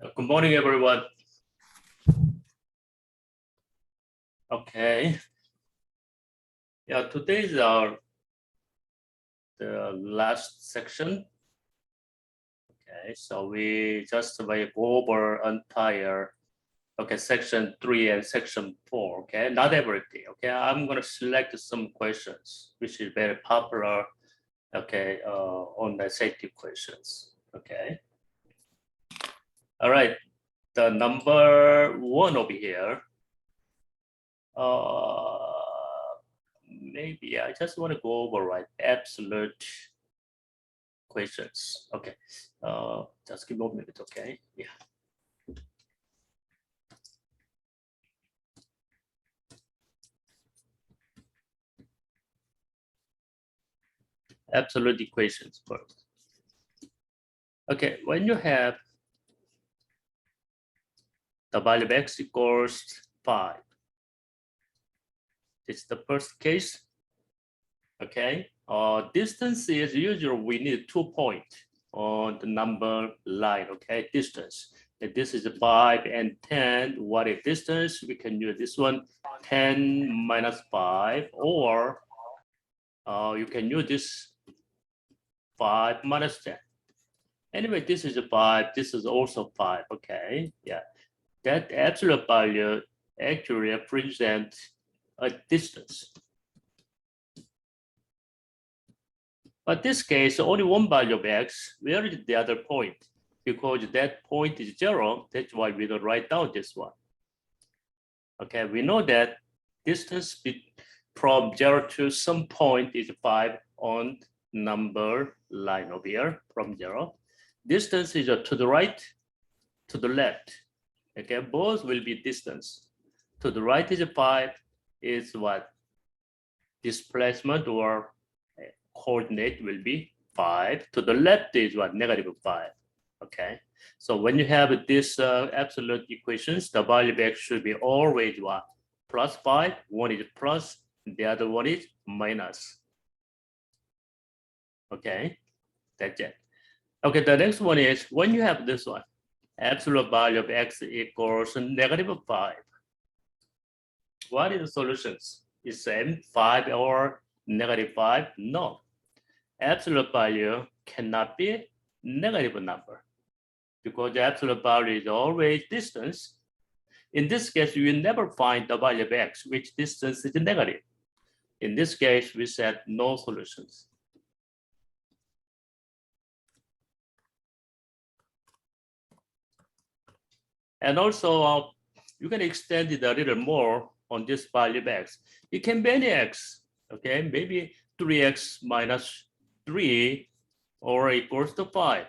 Good morning, everyone. Okay. Yeah, today is the last section. Okay, so we just will go over entire section 3 and section 4. Okay, not everything. Okay, I'm gonna select some questions which is very popular. Okay, on the safety questions. Okay. All right. The number 1 over here. Maybe I just want to go over absolute questions. Okay, just give me a minute. Okay, yeah. Absolute equations first. Okay, when you have the value of x equals 5, this is the first case. Okay, distance is usually we need 2 points on the number line. Okay, distance. And this is 5 and 10. What is distance? We can use this one, 10 minus 5, or you can use this 5 minus 10. Anyway, this is 5. This is also 5. Okay, yeah. That absolute value actually represents a distance. But this case, only one value of x. Where is the other point? Because that point is 0. That's why we don't write down this one. Okay, we know that distance from 0 to some point is 5 on number line over here from 0. Distance is to the right, to the left. Okay, both will be distance. To the right is 5, is what? Displacement or coordinate will be 5. To the left is what? -5. Okay, so when you have this absolute equations, the value of x should be always what? +5. One is plus, the other one is minus. Okay, that's it. Okay, the next one is when you have this one, absolute value of x equals -5. What is the solutions? Is same 5 or -5? No. Absolute value cannot be negative number because the absolute value is always distance. In this case, you will never find the value of x which distance is negative. In this case, we said no solutions. And also, you can extend it a little more on this value of x. It can be any x, okay? Maybe 3x minus 3 or equals to 5.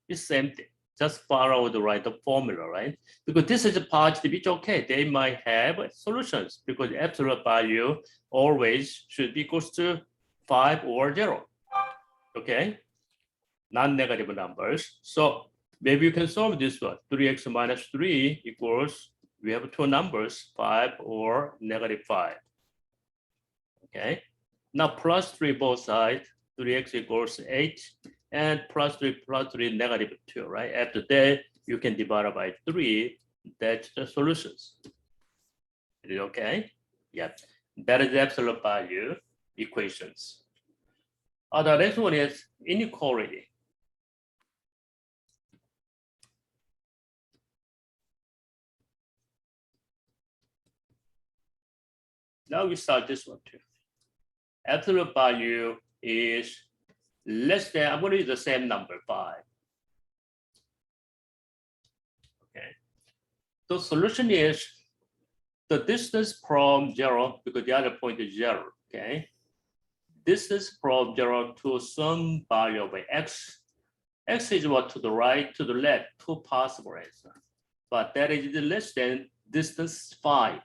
It's same thing. Just follow the right formula, right? Because this is a positive, it's okay. They might have solutions because absolute value always should be equals to 5 or 0, okay? Non-negative numbers. So maybe you can solve this one. 3x minus 3 equals, we have two numbers, 5 or -5. Okay. Now plus 3 both sides, 3x equals 8, and plus 3 -2, right? After that, you can divide it by 3. That's the solutions. Is it okay? Yeah. That is the absolute value equations. The next one is inequality. Now we start this one too. Absolute value is less than, I'm going to use the same number, 5. Okay. The solution is the distance from 0, because the other point is 0, okay? Distance from 0 to some value of x. X is what? To the right, to the left, two possible answers. But that is less than distance 5.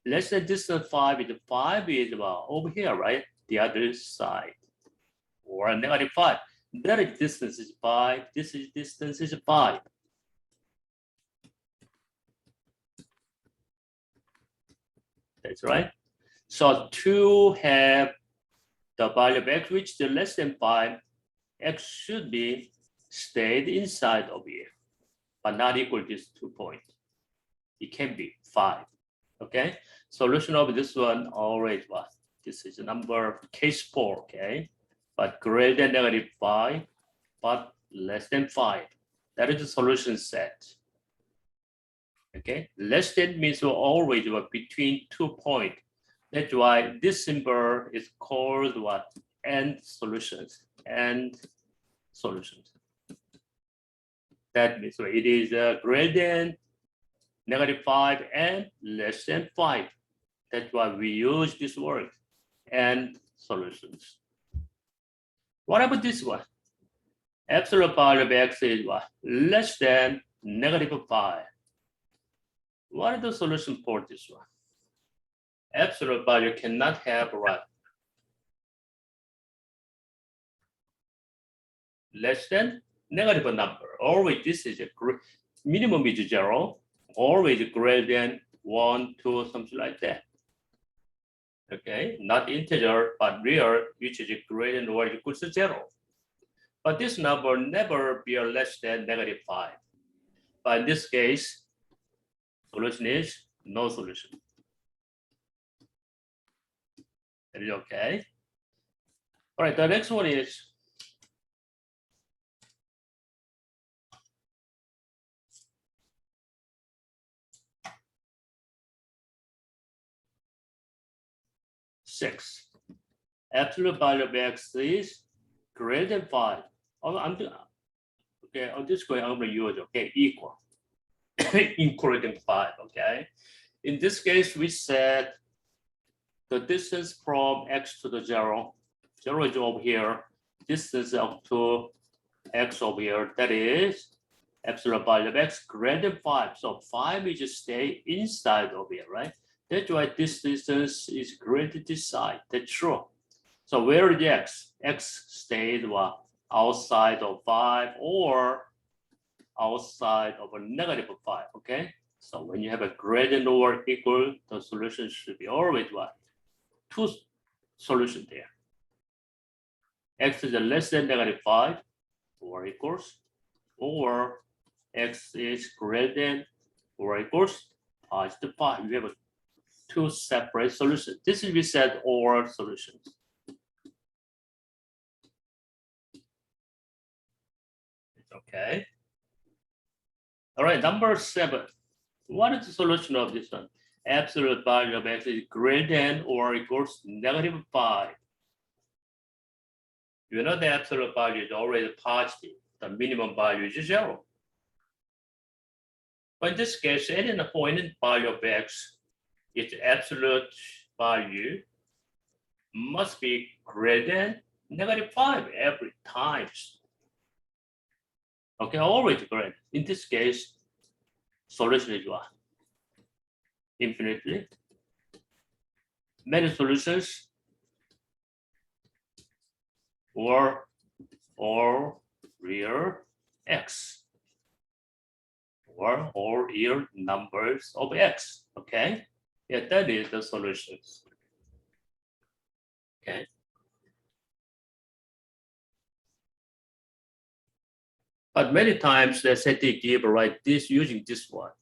Less than distance 5 is well, over here, right? The other side, or -5. That is distance is 5. This is distance is 5. That's right. So to have the value of x which is less than 5, x should be stayed inside of here. but not equal to this 2 point. It can be 5. Okay, solution of this one always what? This is number case 4. Okay, but greater than -5, but less than 5. That is the solution set. Okay, less than means we're always between 2 points. That's why this symbol is called what? And solutions. And solutions. That means it is greater than -5 and less than 5. That's why we use this word. And solutions. What about this one? Absolute value of x is what? Less than -5. What is the solution for this one? Absolute value cannot have what? Less than negative number. Always this is a minimum is 0. Always greater than 1, 2, something like that. Okay, not integer, but real, which is greater than or equal to 0. But this number never be less than -5. But in this case, solution is no solution. That is okay. All right, the next one is six. Absolute value of x is greater than 5. Okay, on this way I'm going to use equal, including 5. Okay, in this case we said the distance from x to the 0. 0 is over here. Distance up to x over here. That is absolute value of x greater than 5. So 5 is just stay inside over here, right? That's why this distance is greater this side. That's true. So where is x? X stays what? Outside of 5 or outside of a -5. Okay. So when you have a greater than or equal, the solution should be always what? 2 solutions there. X is less than -5 or equals, or x is greater than or equals +5. We have 2 separate solutions. This is we said or solutions. Okay. All right, number 7. What is the solution of this one? Absolute value of x is greater than or equals -5. You know the absolute value is already positive. The minimum value is 0. But in this case, any point value of x, its absolute value must be greater than -5 every time. Okay, always great. In this case, solution is what? Infinitely. Many solutions or real x or all real numbers of x. Okay, yeah, that is the solutions. Okay. But many times they say they give right this using this one.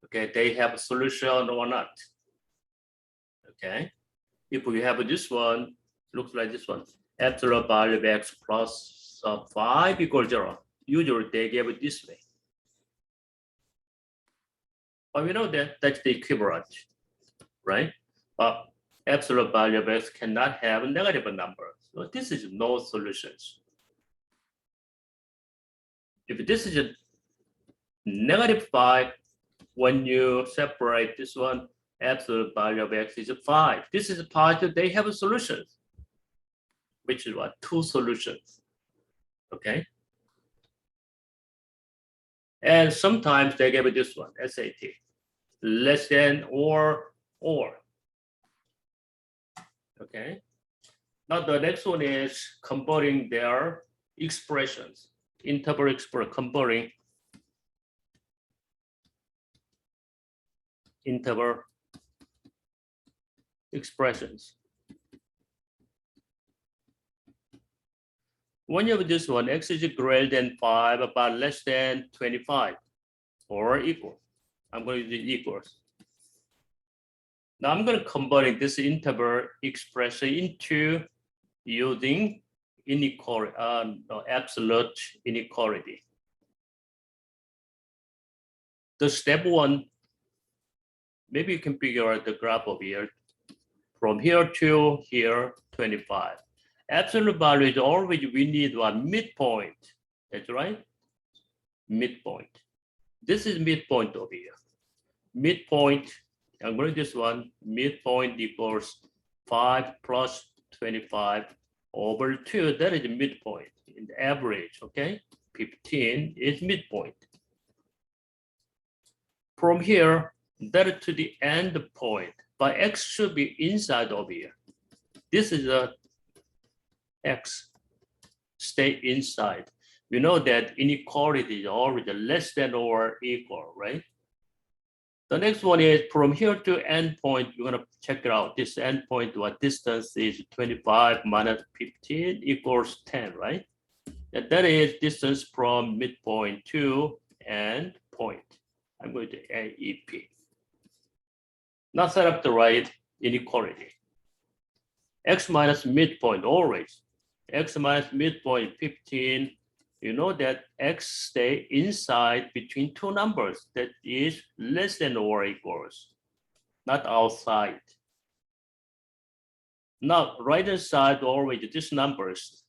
Okay, they have a solution or not. Okay, if we have this one, looks like this one. Absolute value of x plus 5 equals 0. Usually they give it this way. But we know that that's the equivalent, right? But absolute value of x cannot have a negative number. So this is no solutions. If this is a -5, when you separate this one, absolute value of x is 5. This is positive, they have a solution, which is what? 2 solutions. Okay. And sometimes they give it this one, SAT, less than or. Okay. Now the next one is comparing their expressions. Interval expression, comparing interval expressions. When you have this one, x is greater than 5 but less than 25 or equal. I'm going to use equals. Now I'm going to convert this interval expression into using inequality, absolute inequality. The step one, maybe you can figure out the graph over here. From here to here, 25. Absolute value is always, we need one midpoint. That's right, midpoint. This is midpoint over here. Midpoint, I'm going to this one, midpoint equals 5 plus 25 over 2, that is midpoint in the average, okay? 15 is midpoint. From here, that to the end point, but x should be inside over here. This is a x, stay inside. We know that inequality is always less than or equal, right? The next one is from here to end point, you're gonna check it out. This end point, what distance is 25 minus 15 equals 10, right? And that is distance from midpoint to end point. I'm going to AEP. Now set up the right inequality. X minus midpoint always. X minus midpoint 15. You know that x stay inside between two numbers that is less than or equals, not outside. Now right hand side always these numbers,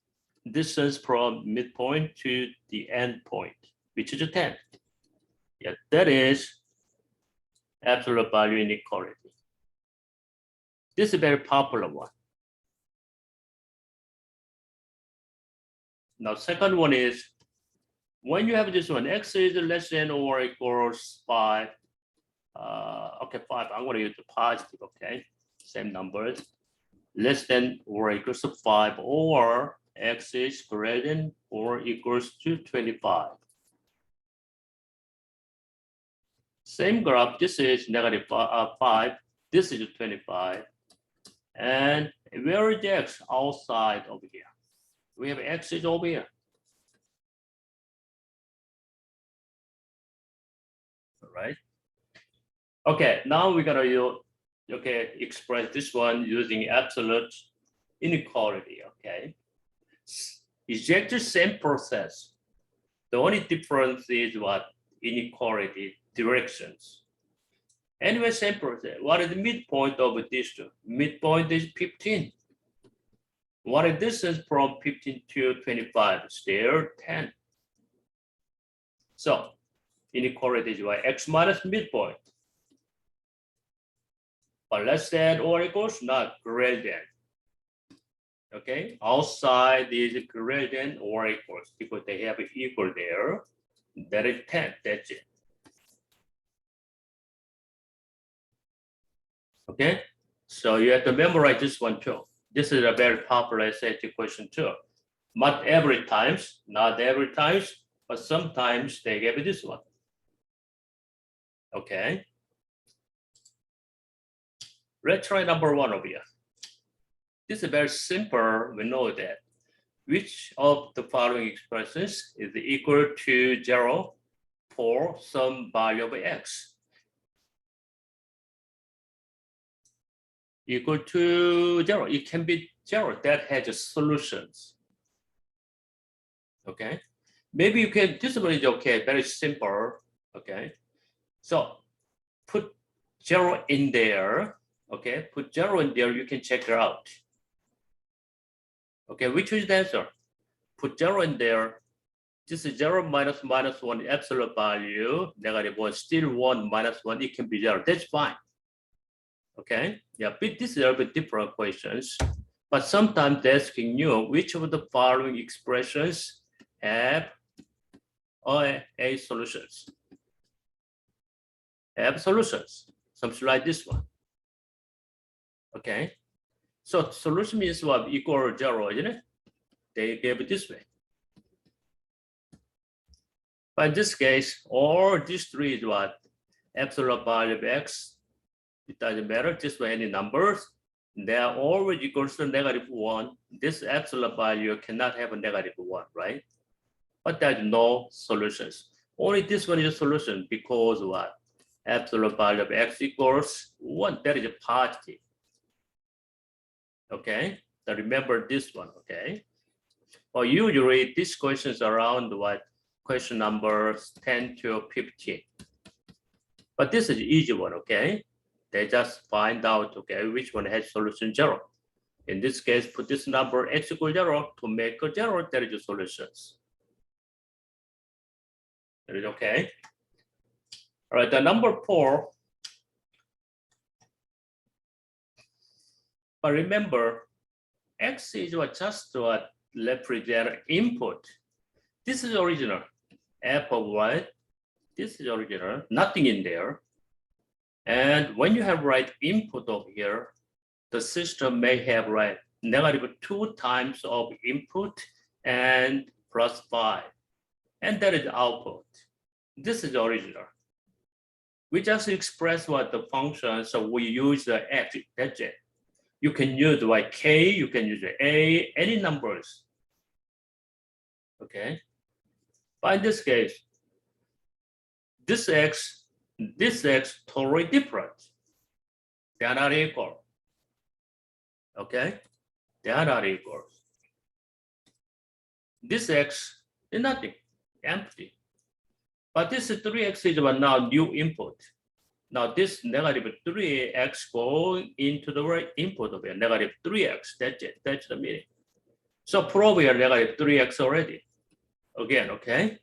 distance from midpoint to the end point, which is 10. Yeah, that is absolute value inequality. This is a very popular one. Now, second one is when you have this one, x is less than or equals 5. Okay, 5. I'm going to use the positive, okay? Same numbers. Less than or equals to 5, or x is greater than or equals to 25. Same graph. This is negative 5. This is 25. And where is x? Outside over here. We have x is over here. All right. Okay, now we're gonna use, express this one using absolute inequality. Okay, exactly same process. The only difference is what? Inequality directions. Anyway, same process. What is the midpoint of these two? Midpoint is 15. What is distance from 15 to 25? Still 10. So inequality is what? X minus midpoint. But less than or equals, not greater than. Okay, outside is greater than or equals because they have an equal there. That is 10. That's it. Okay, so you have to memorize this one too. This is a very popular SAT question too. Not every times, but sometimes they give this one. Okay. Let's try number 1 over here. This is very simple. We know that which of the following expressions is equal to 0 for some value of x? Equal to 0. It can be 0 that has solutions. Okay. Maybe you can, this one is okay, very simple. Okay. So put 0 in there. Okay. Put 0 in there, you can check it out. Okay. Which is the answer? Put 0 in there. This is 0 minus 1 absolute value, -1, still 1 minus 1, it can be 0. That's fine. Okay, yeah, but this is a little bit different questions. But sometimes they're asking you which of the following expressions have a solutions. Have solutions. Something like this one. Okay. So solution means what? Equal 0, isn't it? They gave it this way. But in this case, all these three is what? Absolute value of x. It doesn't matter, just for any numbers. they are always equals to -1. This absolute value cannot have a -1, right? But there's no solutions. Only this one is a solution because what? Absolute value of x equals 1. That is a positive. Okay, so remember this one, okay? Well, usually these questions are around what? Question numbers 10 to 15. But this is an easy one, okay? They just find out, okay, which one has solution 0. In this case, put this number x equals 0 to make a 0, that is the solutions. That is okay. All right, the number 4. But remember, x is what just what represent input. This is original. F of y, this is original, nothing in there. And when you have right input over here, the system may have right -2 times of input and +5. And that is output. This is original. We just express what the function, so we use the x, that's it. You can use like k, you can use a, any numbers. Okay. But in this case, this x totally different. They are not equal. Okay, they are not equal. This x is nothing, empty. But this 3x is now new input. Now this -3x going into the right input of a -3x. That's it. That's the meaning. So probably a -3x already. Again, okay.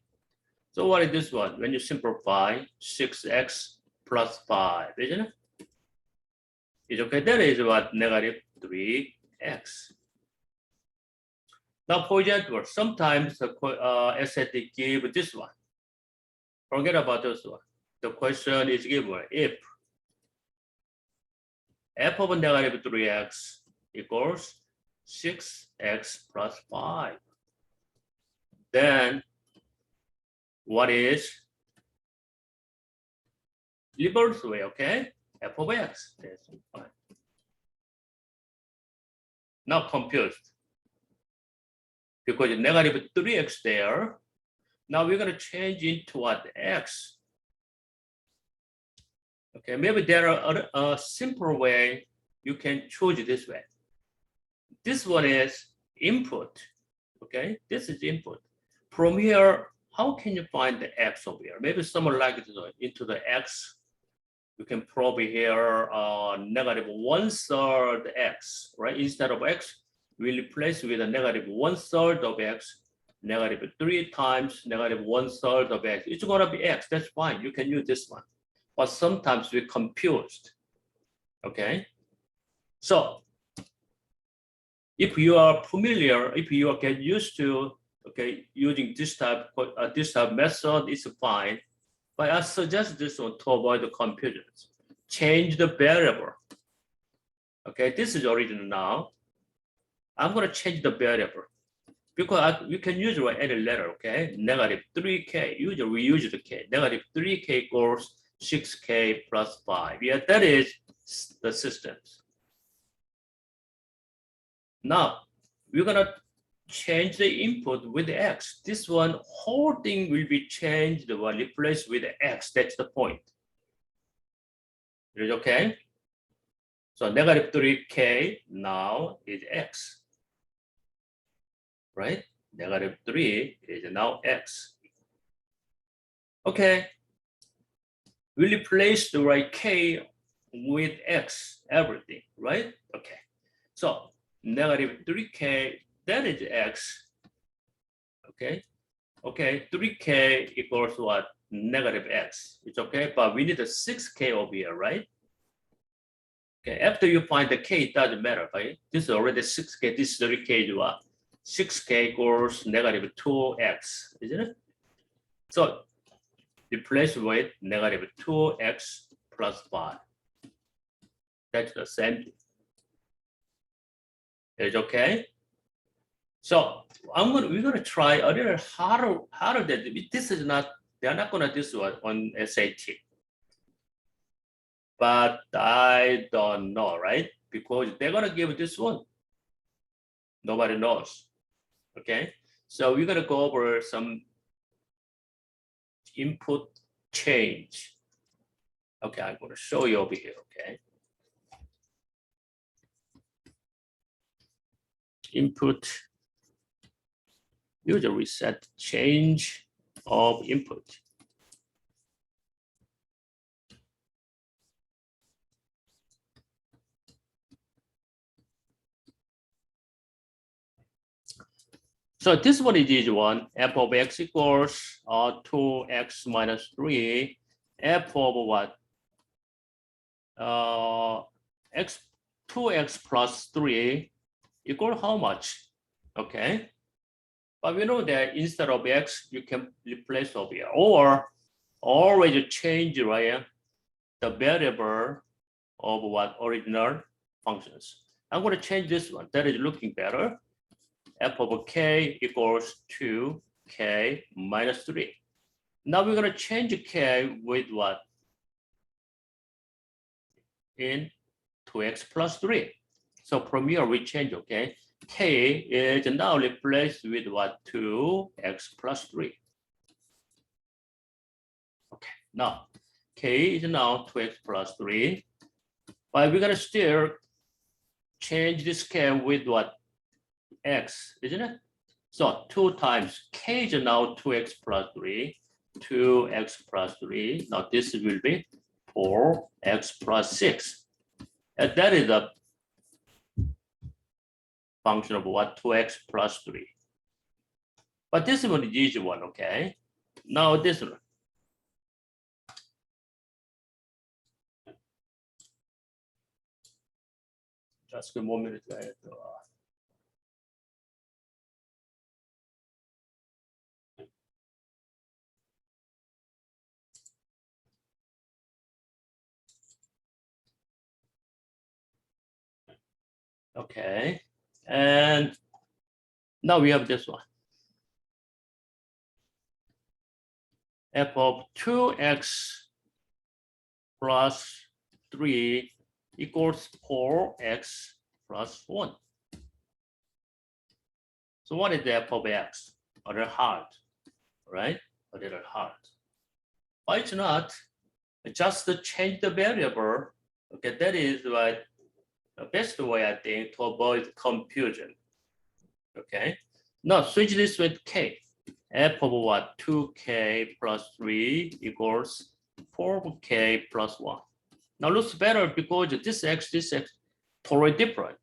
So what is this one? When you simplify 6x plus 5, isn't it? It's okay. That is what -3x. Now, for example, sometimes the SAT give this one. Forget about this one. The question is given if f of -3x equals 6x plus 5. Then what is reverse way, okay? F of x. That's fine. Now confused. Because -3x there. Now we're going to change into what? X. Okay, maybe there are a simple way you can choose this way. This one is input. Okay, this is input. From here, how can you find the x over here? Maybe someone like it into the x. You can probably here -1/3 x, right? Instead of x, we replace with a -1/3 of x, -3 times -1/3 of x. It's gonna be x. That's fine. You can use this one. But sometimes we're confused. Okay. So if you are familiar, if you get used to using this type method, it's fine. But I suggest this one to avoid the confusions. Change the variable. Okay, this is original now. I'm going to change the variable because we can use any letter. Okay, -3k. Usually we use the k. -3k equals 6k plus 5. Yeah, that is the systems. Now we're going to change the input with x. This one, whole thing will be changed or replaced with x. That's the point. Is it okay? So -3k now is x. Right? -3 is now x. Okay. We replace the right k with x, everything, right? Okay. So -3k, that is x. Okay. Okay, 3k equals what? -x. It's okay, but we need a 6k over here, right? Okay, after you find the k, it doesn't matter, right? This is already 6k, this is 3k is what? 6k equals -2x, isn't it? So replace with -2x plus 5. That's the same thing. It's okay. So we're gonna try a little harder than this is not. They're not gonna do this one on SAT. but I don't know, right? Because they're gonna give this one. Nobody knows, okay? So we're gonna go over some input change. Okay, I'm gonna show you over here, okay? Input, user reset change of input. So this one is easy one. F of x equals 2x minus 3. F of what? X 2x plus 3 equal how much? Okay. But we know that instead of x, you can replace over here. Or always change, right, the variable of what original functions. I'm going to change this one. That is looking better. F of k equals 2k minus 3. Now we're going to change k with what? In 2x plus 3. So from here we change, okay? K is now replaced with what? 2x plus 3. Okay, now k is now 2x plus 3. But we're going to still change this k with what? X, isn't it? So 2 times k is now 2x plus 3, 2x plus 3. Now this will be 4x plus 6. And that is a function of what? 2x plus 3. But this one is the easy one, okay? Now this one. Just a moment. Okay, and now we have this one. F of 2x plus 3 equals 4x plus 1. So what is the f of x? A little hard, right? A little hard. Why it's not? Just to change the variable. Okay, that is what the best way, I think, to avoid confusion. Okay, now switch this with k. F of what? 2k plus 3 equals 4k plus 1. Now looks better because this x, totally different.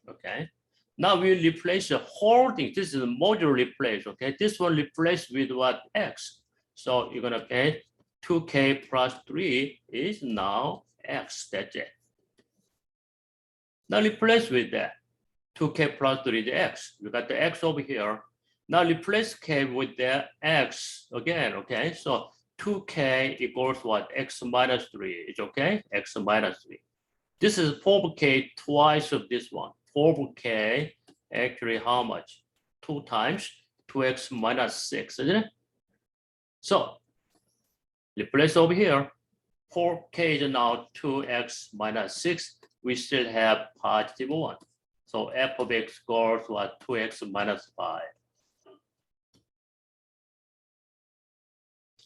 Okay. Now we replace the whole thing. This is a module replace. Okay. This one replaced with what? X. So you're gonna get 2k plus 3 is now x. That's it. Now replace with that. 2k plus 3 is x. You got the x over here. Now replace k with the x again. Okay. So 2k equals what? X minus 3 is okay? X minus 3. This is 4k twice of this one. 4k actually how much? 2 times 2x minus 6, isn't it? So replace over here. 4k is now 2x minus 6. We still have positive 1. So f of x equals what? 2x minus 5.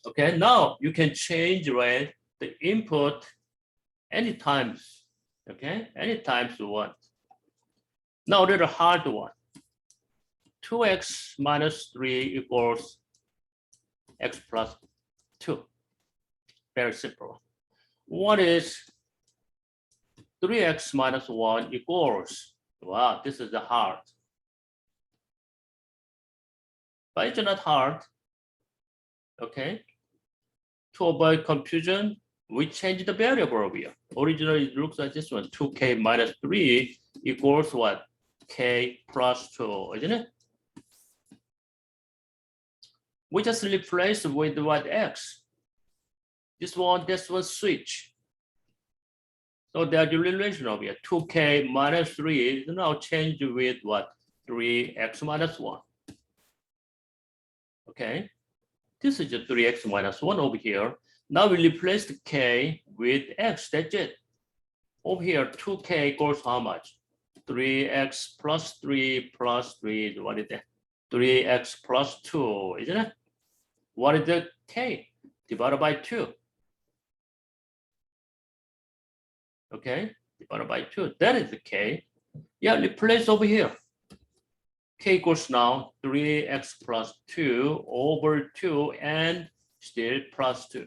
Okay, now you can change, right, the input anytime. Okay, anytime you want. Now there's a hard one. 2x minus 3 equals x plus 2. Very simple. One is 3x minus 1 equals, wow, this is the hard. But it's not hard. Okay. To avoid confusion, we change the variable over here. Originally, it looks like this one, 2k minus 3 equals what? K plus 2, isn't it? We just replace with what? X. This one switch. So there's a relation over here. 2k minus 3 is now changed with what? 3x minus 1. Okay. This is just 3x minus 1 over here. Now we replace the k with x, that's it. Over here, 2k equals how much? 3x plus 3 plus 3, what is that? 3x plus 2, isn't it? What is the k? Divided by 2. Okay, divided by 2, that is the k. Yeah, replace over here. K equals now 3x plus 2 over 2 and still plus 2,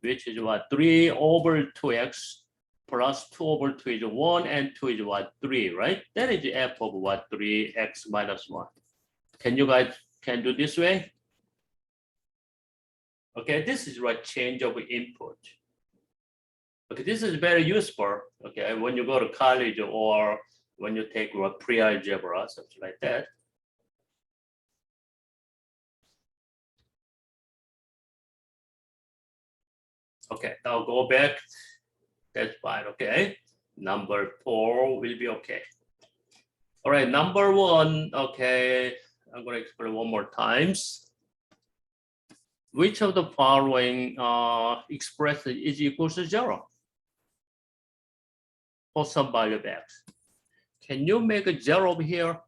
which is what? 3 over 2x plus 2 over 2 is 1 and 2 is what? 3, right? That is f of what? 3x minus 1. Can you guys can do this way? Okay, this is what change of input. Okay, this is very useful. Okay, when you go to college or when you take a pre-algebra, something like that. Okay, now go back. That's fine, okay? Number 4 will be okay. All right, number 1, okay. I'm gonna explain one more times. Which of the following expression is equal to 0 for some value of x? Can you make a 0 over here?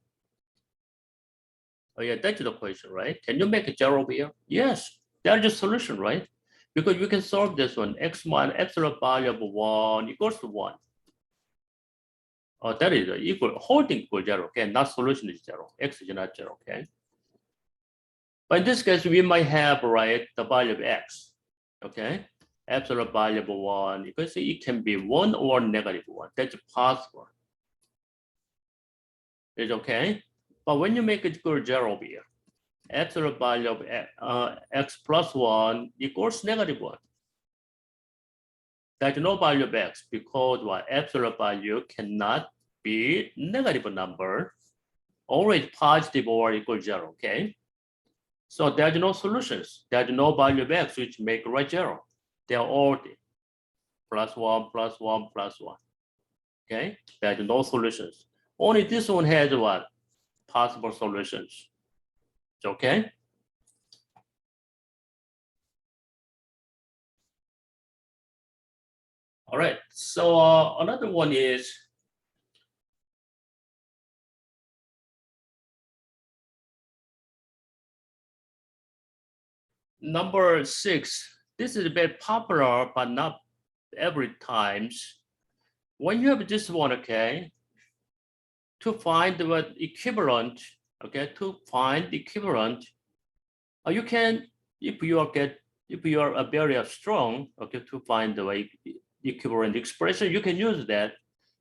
Oh yeah, that's the question, right? Can you make a 0 over here? Yes, that's the solution, right? Because you can solve this one, x minus absolute value of 1 equals to 1. Oh, that is equal, holding equal 0, okay? Not solution is 0, x is not 0, okay? But in this case, we might have, right, the value of x, okay? Absolute value of 1, you can see it can be 1 or negative 1, that's possible. It's okay? But when you make it equal 0 over here, absolute value of x plus 1 equals negative 1. There's no value of x because what? Absolute value cannot be negative number, always positive or equal 0, okay? So there's no solutions. There's no value of x which make right 0. They're all plus 1, plus 1, plus 1, okay? There's no solutions. Only this one has what? Possible solutions, okay? All right, so another one is number 6. This is a bit popular, but not every times. When you have this one, okay, to find the equivalent, okay, to find the equivalent, you can, if you are very strong, okay, to find the equivalent expression, you can use that.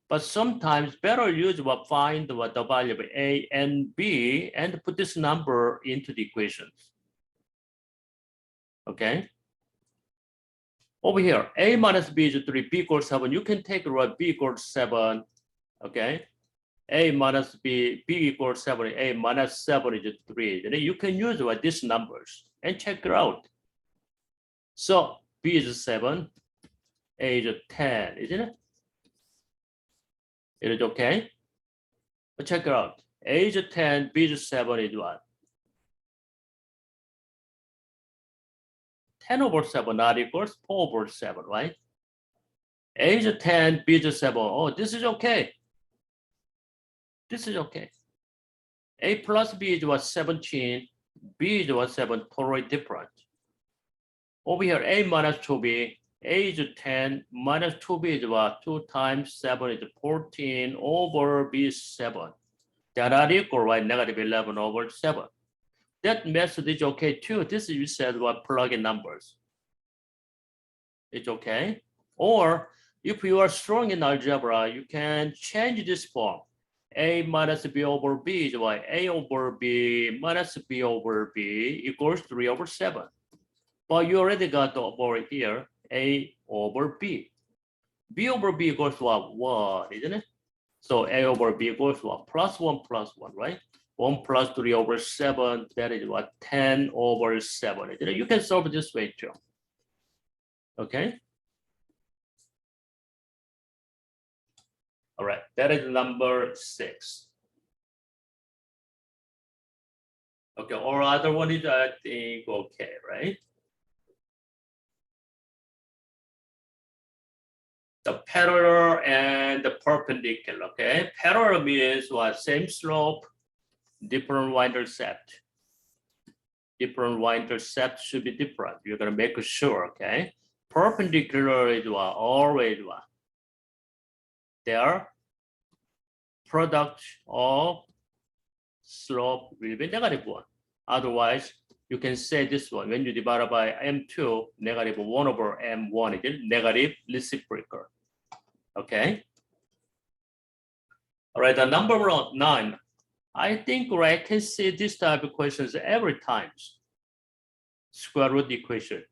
But sometimes better use what find what the value of a and b and put this number into the equations. Okay. Over here, a minus b is 3, b equals 7. You can take what b equals 7. Okay. A minus b equals 7, a minus 7 is 3. And you can use what these numbers and check it out. So b is 7, a is 10, isn't it? It is okay? But check it out. A is 10, b is 7 is what? 10 over 7 not equals 4 over 7, right? A is 10, b is 7. Oh, this is okay. This is okay. A plus b is what? 17. B is what? 7, totally different. Over here, a minus 2b, a is 10, minus 2b is what? 2 times 7 is 14 over b is 7. They're not equal, right? Negative 11 over 7. That method is okay too. This is you said what plug in numbers. It's okay. Or if you are strong in algebra, you can change this form. A minus b over b is what? A over b minus b over b equals 3 over 7. But you already got the over here, a over b. B over b equals what? 1, isn't it? So a over b equals what? Plus 1 plus 1, right? 1 plus 3 over 7, that is what? 10 over 7. Isn't it? You can solve this way too. Okay? All right, that is number 6. Okay, or other one is I think okay, right? the parallel and the perpendicular, okay? Parallel means what? Same slope, different y-intercept. Different y-intercept should be different. You're gonna make sure, okay? Perpendicular is what? Always what? Their product of slope will be -1. Otherwise, you can say this one, when you divide by m2, -1 over m1 is negative reciprocal. Okay. All right, the number 9. I think I can see this type of questions every time. Square root equation.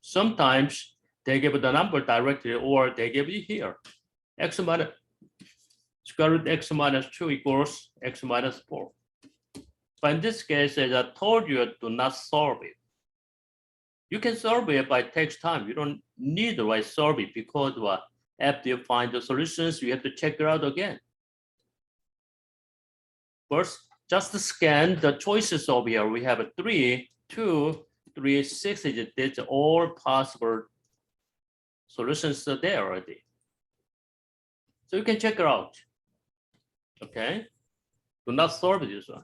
Sometimes they give the number directly, or they give it here. X minus square root x minus 2 equals x minus 4. But in this case, as I told you, do not solve it. You can solve it, but it takes time. You don't need to solve it because what? After you find the solutions, you have to check it out again. First, just scan the choices over here. We have a 3, 2, 3, 6. It's all possible solutions are there already. So you can check it out. Okay? Do not solve this one.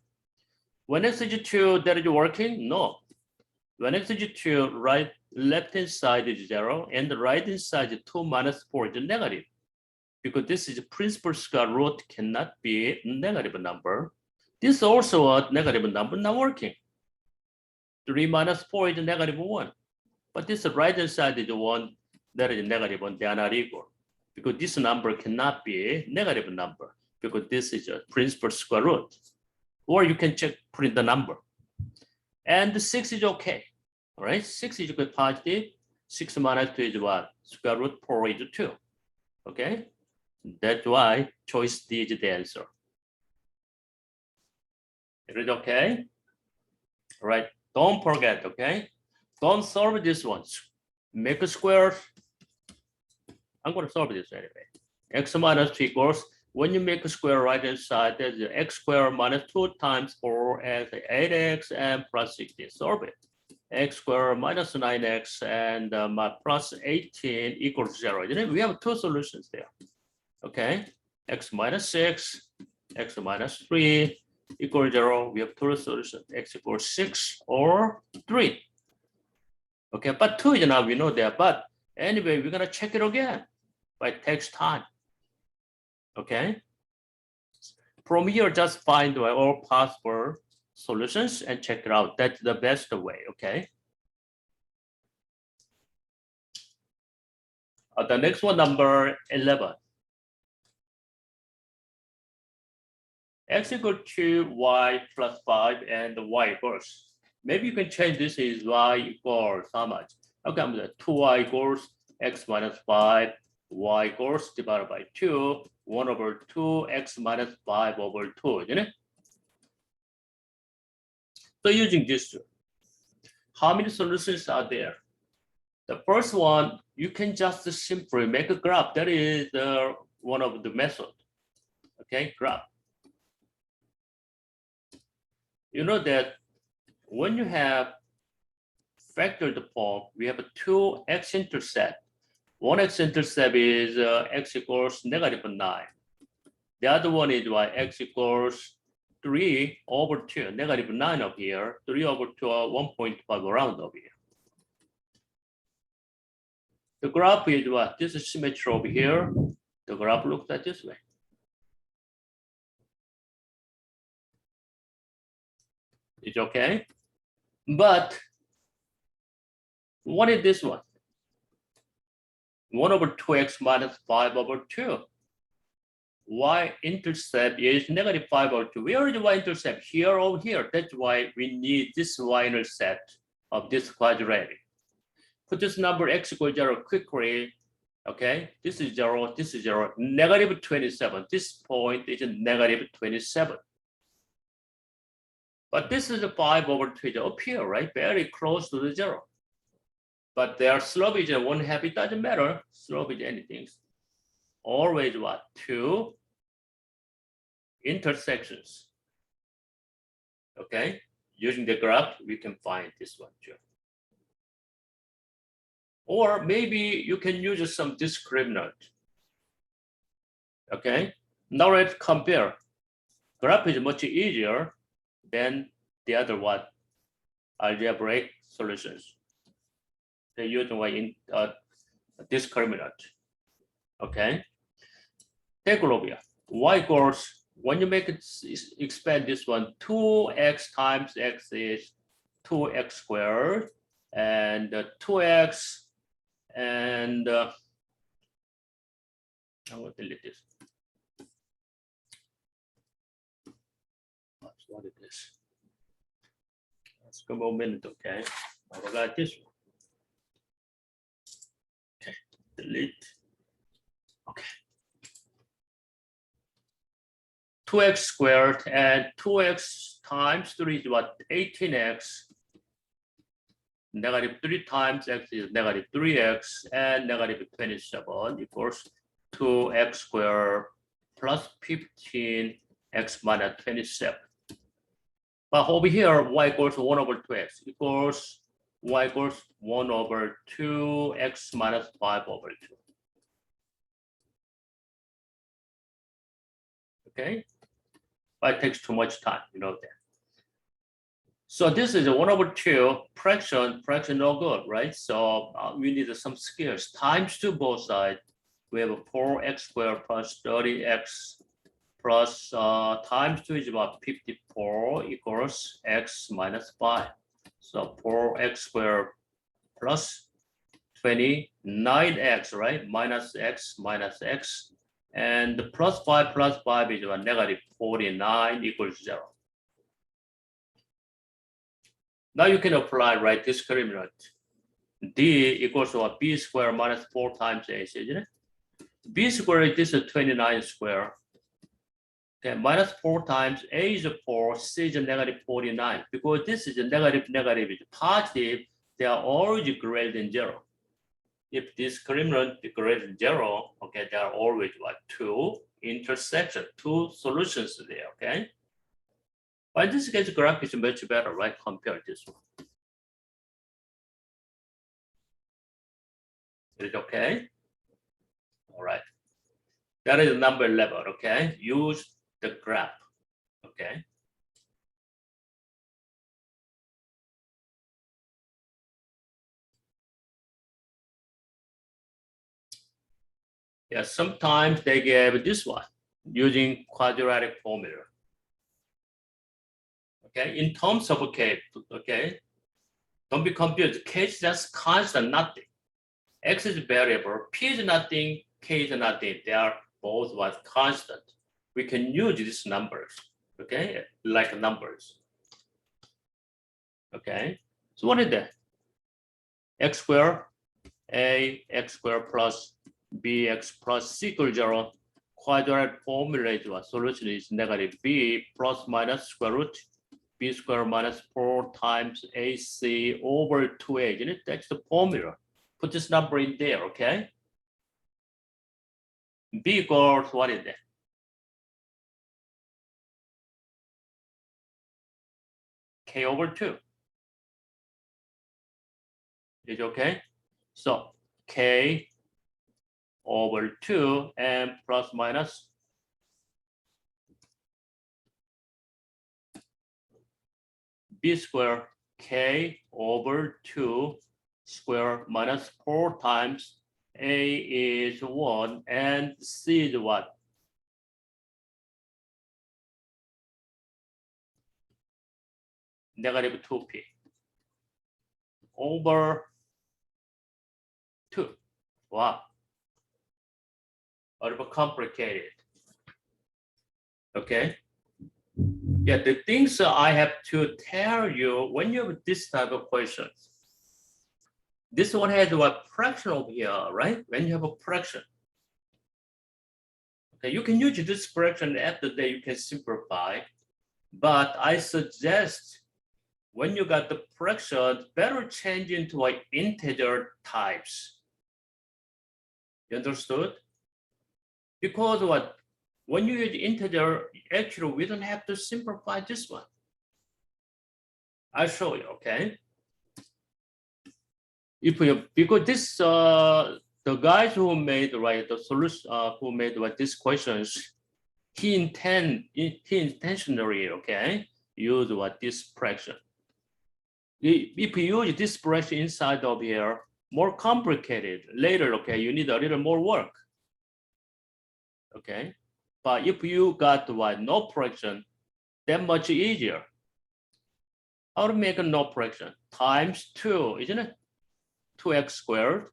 When x is 2, that is working? No. When x is 2, right, left-hand side is 0, and the right-hand side is 2 minus 4 is negative. Because this is a principal square root, cannot be a negative number. This is also a negative number, not working. 3 minus 4 is a -1. But this right-hand side is the one that is -1, they are not equal. Because this number cannot be a negative number, because this is a principal square root. Or you can check, put in the number. And the 6 is okay. All right, 6 is equal to positive. 6 minus 2 is what? Square root 4 is 2. Okay, that's why choice D is the answer. Is it okay? All right, don't forget, okay? Don't solve this one. Make a square. I'm going to solve this anyway. X minus 2 equals, when you make a square right hand side, there's x squared minus 2 times 4 as 8x and plus 16. Solve it. X squared minus 9x and plus 18 equals 0. We have two solutions there. Okay, x minus 6, x minus 3 equals 0. We have two solutions, x equals 6 or 3. Okay, but 2 is now we know that, but anyway, we're gonna check it again, but it takes time. Okay, from here, just find all possible solutions and check it out. That's the best way, okay? The next one, number 11. X equal to y plus 5 and y equals. Maybe you can change this is y equals how much? Okay, I'm going to 2y equals x minus 5, y equals divided by 2, 1 over 2, x minus 5 over 2, isn't it? So using this, how many solutions are there? The first one, you can just simply make a graph. That is one of the methods. Okay, graph. You know that when you have factored form, we have two x-intercept. One x-intercept is x equals -9. The other one is y, x equals 3 over 2, -9 up here, 3 over 2, 1.5 around over here. The graph is what? This is symmetry over here. The graph looks like this way. It's okay. But what is this one? 1 over 2x minus 5 over 2. Y-intercept is -5 over 2. Where is the y-intercept? Here or here? That's why we need this y-intercept of this quadratic. Put this number x equals 0 quickly. Okay, this is 0, this is 0, -27. This point is -27. But this is a 5 over 2 up here, right? Very close to the 0. But their slope is 1/2, it doesn't matter. Slope is anything. Always what? 2 intersections. Okay, using the graph, we can find this one too. Or maybe you can use some discriminant. Okay, now let's compare. Graph is much easier than the other one, algebraic solutions. They use discriminant. Okay, take a look here. Y equals, when you make it expand this one, 2x times x is 2x squared, and 2x, and I will delete this. That's what it is. Let's go a minute, okay? I forgot this one. Okay, delete. Okay. 2x squared and 2x times 3 is what? 18x. Negative 3 times x is negative 3x, and negative 27 equals 2x squared plus 15x minus 27. But over here, y equals 1 over 2x equals y equals 1 over 2x minus 5 over 2. Okay, but it takes too much time, you know that. So this is a 1 over 2 fraction no good, right? So we need some skills times 2 both sides. We have 4x squared plus 30x plus times 2 is about 54 equals x minus 5. So 4x squared plus 29x, right? Minus x, and the plus 5 is about negative 49 equals 0. Now you can apply, right, discriminant. D equals to b squared minus 4 times a, isn't it? B squared, this is 29 squared. Okay, minus 4 times a is 4, c is negative 49. Because this is a negative is positive, they are always greater than 0. If discriminant is greater than 0, okay, there are always what? 2 intersections, 2 solutions there, okay? But in this case, graph is much better, right, compared to this one. Is it okay? All right. That is number 11, okay? Use the graph, okay? Yeah, sometimes they give this one using quadratic formula. Okay, in terms of k, okay? Don't be confused. K is just constant, nothing. X is variable, P is nothing, K is nothing. They are both what? Constant. We can use these numbers, okay? Like numbers. Okay, so what is that? X squared, A, x squared plus bx plus c equals 0. Quadratic formula is what? Solution is negative b plus minus square root b squared minus 4 times ac over 2a, isn't it? That's the formula. Put this number in there, okay? B equals, what is that? K over 2. Is it okay? So K over 2 and plus minus B squared K over 2 square minus 4 times A is 1 and C is what? Negative 2p over 2. Wow. A little complicated. Okay. Yeah, the things I have to tell you when you have this type of questions. This one has what? Fraction over here, right? When you have a fraction. Okay, you can use this fraction after that you can simplify. But I suggest when you got the fraction, better change into like integer types. You understood? Because what? When you use integer, actually we don't have to simplify this one. I'll show you, okay? if you, because this the guys who made the solution who made these questions, he intentionally use this fraction. If you use this fraction inside of here, more complicated later, you need a little more work, but if you got no fraction, that much easier. How to make a no fraction? Times 2, isn't it? 2x squared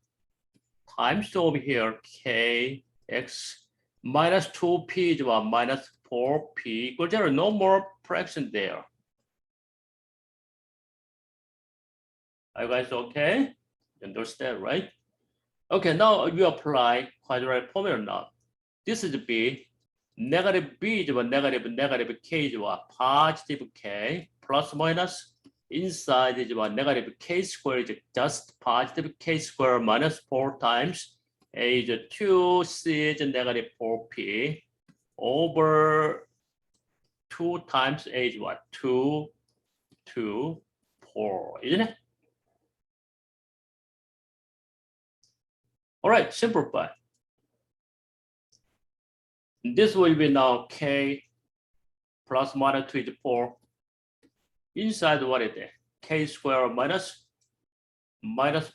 times 2 over here, kx minus 2p is minus 4p equals 0. No more fraction there. Are you guys okay? You understand, right? Okay, now you apply quadratic formula now. This is b. Negative b is negative k is positive k plus minus. Inside is negative k squared is just positive k squared minus 4 times a is 2, c is negative 4p over 2 times a is 2, 2, 4, isn't it? All right, simplify. This will be now k plus minus 2 is 4. Inside what is it? K squared minus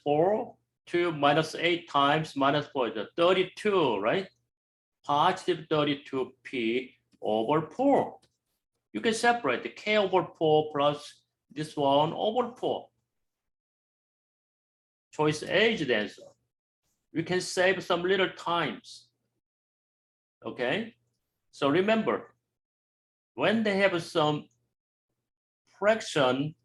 4, 2 minus 8 times minus 4 is 32, right? Positive 32p over 4. You can separate the k over 4 plus this one over 4. Choice A is the answer. We can save some little times. Okay? So remember, when they have some fraction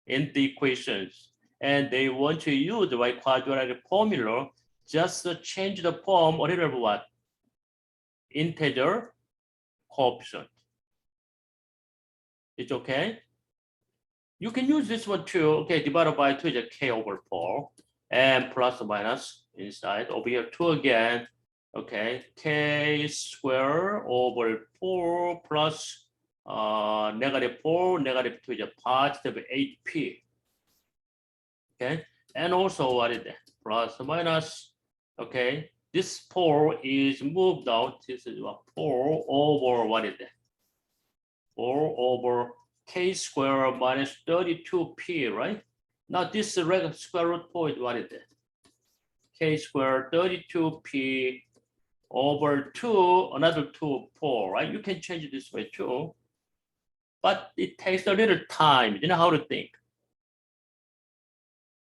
in the equations and they want to use the quadratic formula, just change the form a little bit. Integer coefficient. It's okay? You can use this one too. Okay, divided by 2 is k over 4 and plus or minus inside. Over here 2 again. Okay, k squared over 4 plus negative 4, negative 2 is a positive 8p. Okay, and also what is that? Plus or minus. Okay, this 4 is moved out. This is 4 over what is that? 4 over k squared minus 32p, right? Now this regular square root 4 is what is it? K squared 32p over 2, another 2, 4, right? You can change it this way too. But it takes a little time. You know how to think.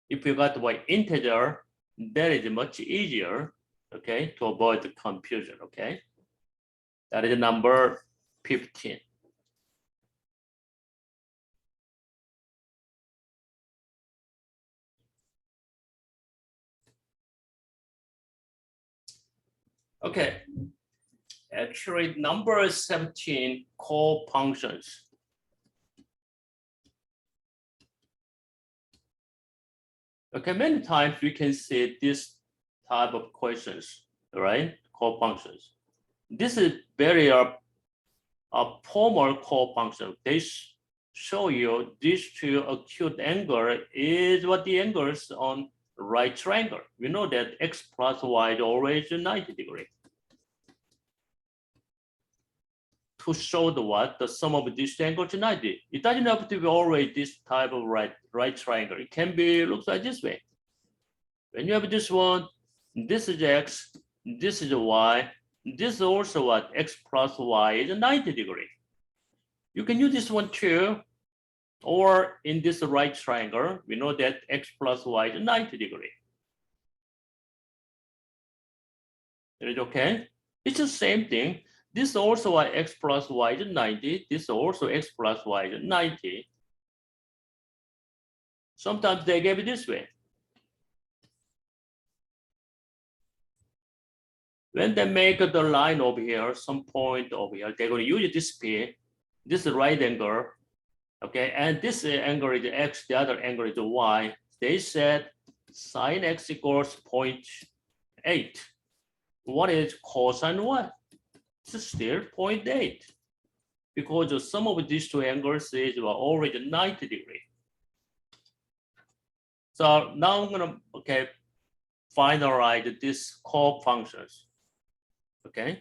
If you got the integer, that is much easier, okay, to avoid the confusion, okay? That is number 15. Okay, actually number 17, co-functions. Okay, many times we can see this type of questions, right? Co-functions. This is very a formal co-function. They show you these two acute angle is what the angles on right triangle. We know that x plus y is always 90 degrees. To show the what? The sum of these angles is 90. It doesn't have to be always this type of right triangle. It can be, looks like this way. When you have this one, this is x, this is y, this is also what? X plus y is 90 degrees. You can use this one too. Or in this right triangle, we know that x plus y is 90 degrees. Is it okay? It's the same thing. This also x plus y is 90. This also x plus y is 90. Sometimes they give it this way. When they make the line over here, some point over here, they're going to use this p. This is right angle. Okay, and this angle is x, the other angle is y. They said sine x equals 0.8. What is cosine y? It's still 0.8 because the sum of these two angles is already 90 degrees. So now I'm gonna, finalize these co-functions, okay?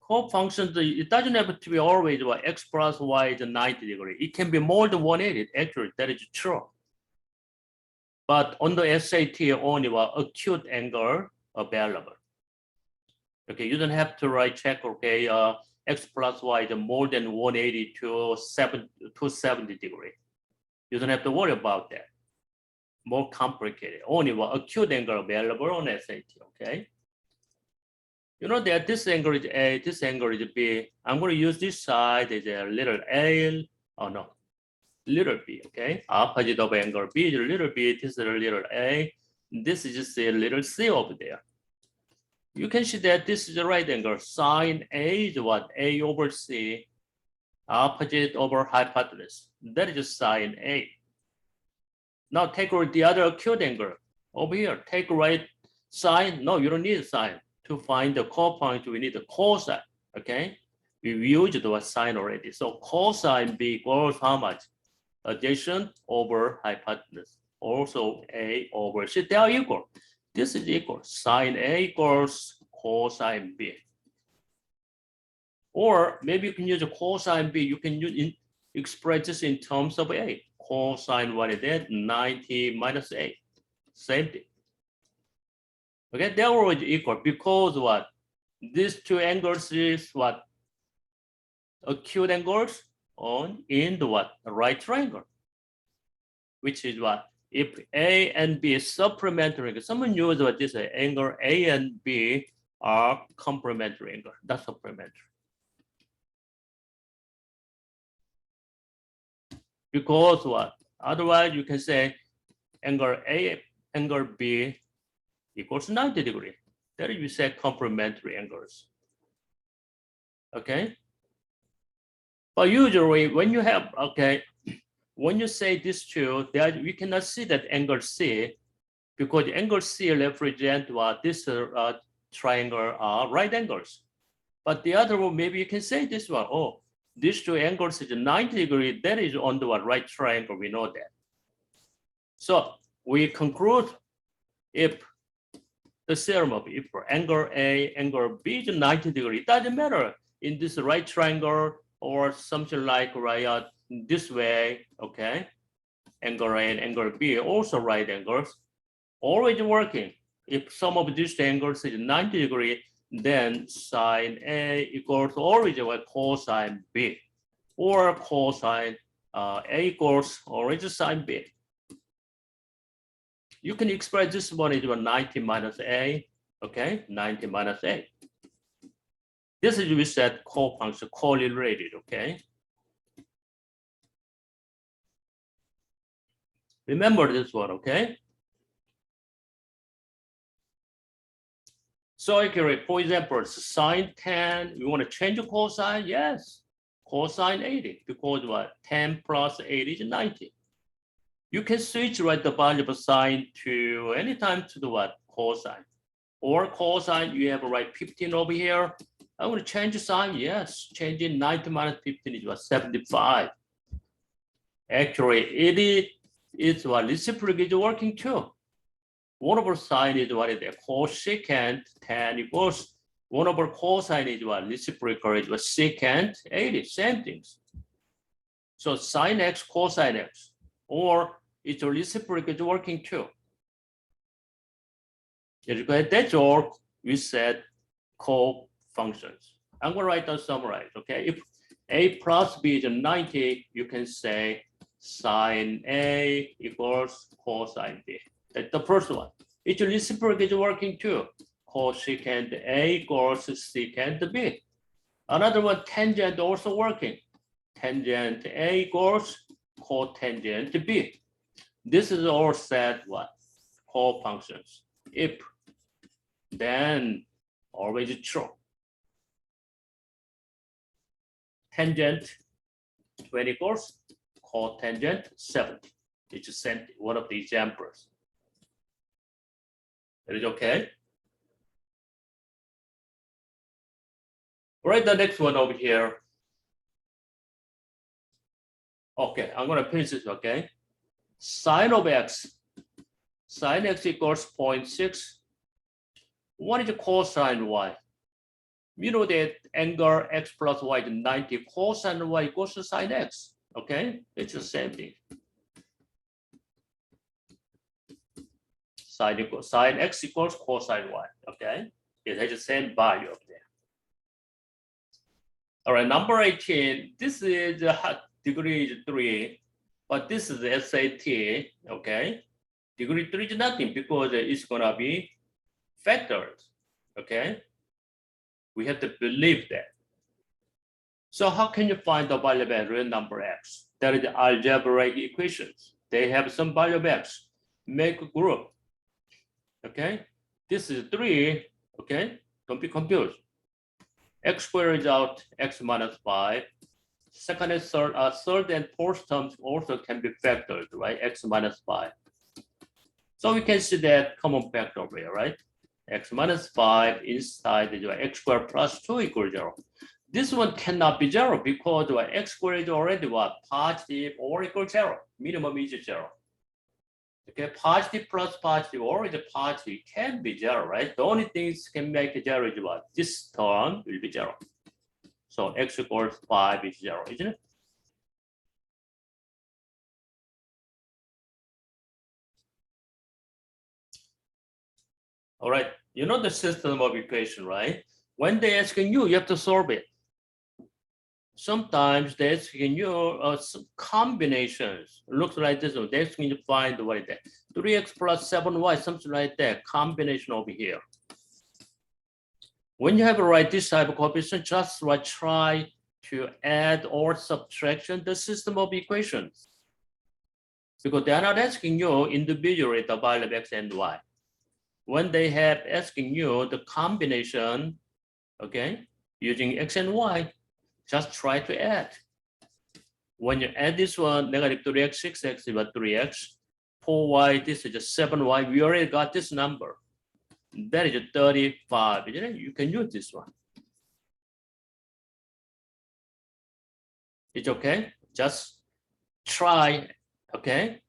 Co-functions, it doesn't have to be always x plus y is 90 degrees. It can be more than 180, actually, that is true. But on the SAT, only acute angle available. Okay, you don't have to check, x plus y is more than 180 to 70 degrees. You don't have to worry about that. More complicated. Only acute angle available on SAT, okay? You know that this angle is A, this angle is B. I'm going to use this side as a little A, little b, okay? Opposite of angle B is a little b, this is a little A. This is just a little c over there. You can see that this is a right angle. Sine A is what? A over C, opposite over hypotenuse. That is just sine A. Now take the other acute angle over here. Take right sine. No, you don't need sine. To find the co-point, we need the cosine, okay? We used the sine already. So cosine B equals how much? Adjacent over hypotenuse. Also A over C. They are equal. This is equal. Sine A equals cosine B. Or maybe you can use a cosine B. You can express this in terms of A. Cosine what is that? 90 minus A. Same thing. Okay, they're always equal because what? These two angles is what? Acute angles in the what? The right triangle. Which is what? If A and B is supplementary, someone use what this angle A and B are complementary angle. That's supplementary. Because what? Otherwise, you can say angle A, angle B equals 90 degrees. There you say complementary angles. Okay? But usually when you have, when you say these two, we cannot see that angle C because angle C represent what this triangle are right angles. But the other one, maybe you can say this one, oh, these two angles is 90 degrees, that is on the right triangle, we know that. So we conclude if the theorem of if angle A, angle B is 90 degrees, it doesn't matter in this right triangle or something like this way, okay? Angle A and angle B also right angles, always working. If some of these angles is 90 degrees, then sine A equals always cosine B, or cosine A equals always sine B. You can express this one as 90 minus A, okay? 90 minus A. This is we said co-function correlated, okay? Remember this one, okay? So okay, for example, sine 10, you want to change the cosine? Yes, cosine 80, because what? 10 plus 80 is 90. You can switch the value of sine to anytime to the what? Cosine. Or cosine, you have 15 over here. I want to change the sign. Yes, changing 90 minus 15 is what? 75. Actually, it's what? Reciprocal is working too. One over sine is what is it? Cosecant 10 equals 1 over cosine is what? Reciprocal is what? Secant 80. Same things. So sine x, cosine x. Or it's a reciprocal is working too. That's all we said co-functions. I'm going to write down summarize, okay? If A plus B is 90, you can say sine A equals cosine B. That's the first one. It's a reciprocal is working too. Cosecant A equals secant B. Another one, tangent also working. Tangent A equals cotangent B. This is all said what? Co-functions. If, then always true. Tangent 20 equals cotangent 70. It's just one of the examples. That is okay. Write the next one over here. Okay, I'm going to finish this, okay? Sine of x. Sine x equals 0.6. What is cosine y? You know that angle x plus y is 90. Cosine y equals to sine x. Okay, it's the same thing. Sine x equals cosine y. Okay, it has the same value up there. All right, number 18. This is degree is 3, but this is the SAT. Okay, degree 3 is nothing because it's gonna be factored. Okay, we have to believe that. So how can you find the value of real number x? That is the algebraic equations. They have some value of x. Make a group. Okay, this is 3. Okay, don't be confused. X squared is out x minus 5. Second and third and fourth terms also can be factored, right? X minus 5. So we can see that common factor over here, right? X minus 5 inside is x squared plus 2 equals 0. This one cannot be 0 because x squared is already what? Positive or equal 0. Minimum is 0. Okay, positive plus positive or is positive can be 0, right? The only things can make it 0 is what? This term will be 0. So x equals 5 is 0, isn't it? All right, you know the system of equation, right? When they asking you, you have to solve it. Sometimes they're asking you some combinations. Looks like this one. They're asking you to find what is that? 3x plus 7y, something like that. Combination over here. When you have to write this type of coefficient, just try to add or subtraction the system of equations. Because they're not asking you individually the value of x and y. When they have asking you the combination, okay, using x and y, just try to add. When you add this one, negative 3x, 6x is about 3x, 4y, this is just 7y. We already got this number. That is 35, isn't it? You can use this one. It's okay. Just try, okay?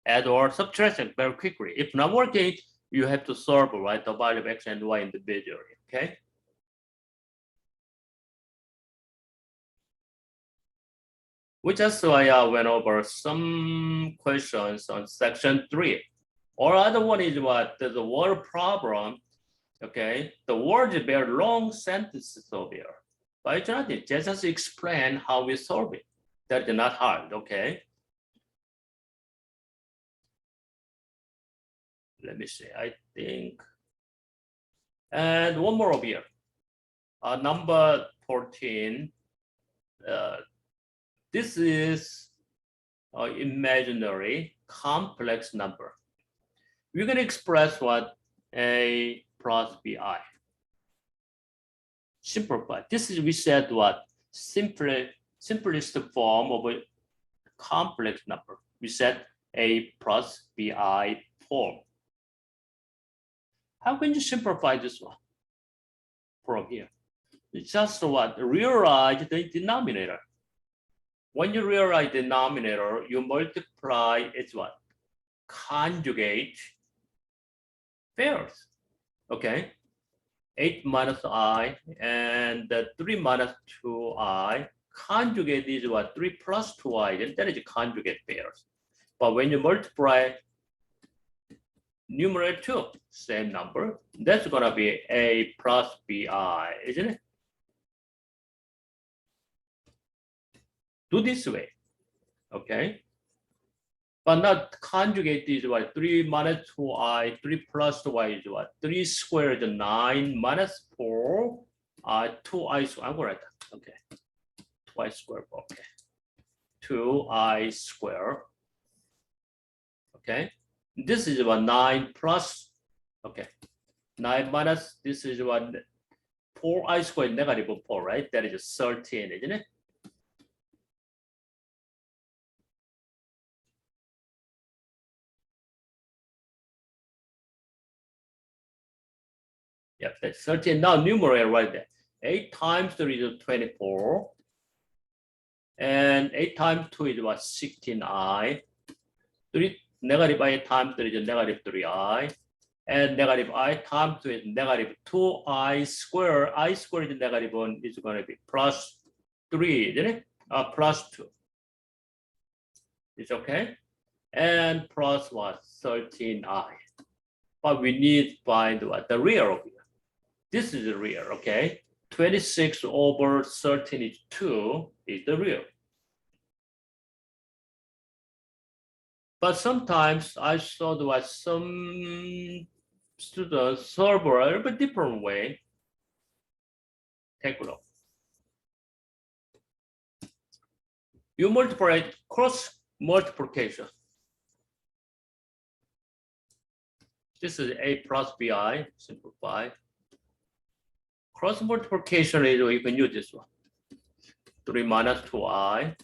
Add or subtraction very quickly. If not working, you have to solve, right, the value of x and y individually, okay? We just went over some questions on section 3. Or other one is what? There's a word problem, okay? The word is very long sentences over here. But it's nothing, just explain how we solve it. That is not hard, okay? Let me see, I think. And one more over here. Number 14. This is an imaginary complex number. We're going to express what? A plus bi. Simplify. This is, we said what? Simplest form of a complex number. We said a plus bi form. How can you simplify this one from here? It's just what? Realize the denominator. When you realize the denominator, you multiply its what? Conjugate pairs. Okay. 8 minus I and 3 minus 2I. Conjugate is what? 3 plus 2I. Then that is conjugate pairs. But when you multiply numerator 2, same number, that's going to be A plus BI, isn't it? Do this way, okay? But not conjugate is what? 3 minus 2I, 3 plus 2I is what? 3 squared 9 minus 4, 2I squared, I'm going to write that, okay. 2I squared, okay. 2I squared, okay. This is what? 9 plus, okay. 9 minus, this is what? 4I squared negative 4, right? That is 13, isn't it? Yep, that's 13. Now numerator right there. 8 times 3 is 24. And 8 times 2 is what? 16i. negative I times 3 is negative 3i. And negative I times 2 is negative 2i squared. I squared is negative 1 is going to be plus 3, isn't it? Plus 2. It's okay? And plus what? 13i. But we need to find what? The real over here. This is the real, okay? 26 over 13 is 2 is the real. But sometimes I saw that some students solve a little bit different way. Take a look. You multiply cross multiplication. This is a plus bi, simplify. Cross multiplication is, you can use this one. 3 minus 2i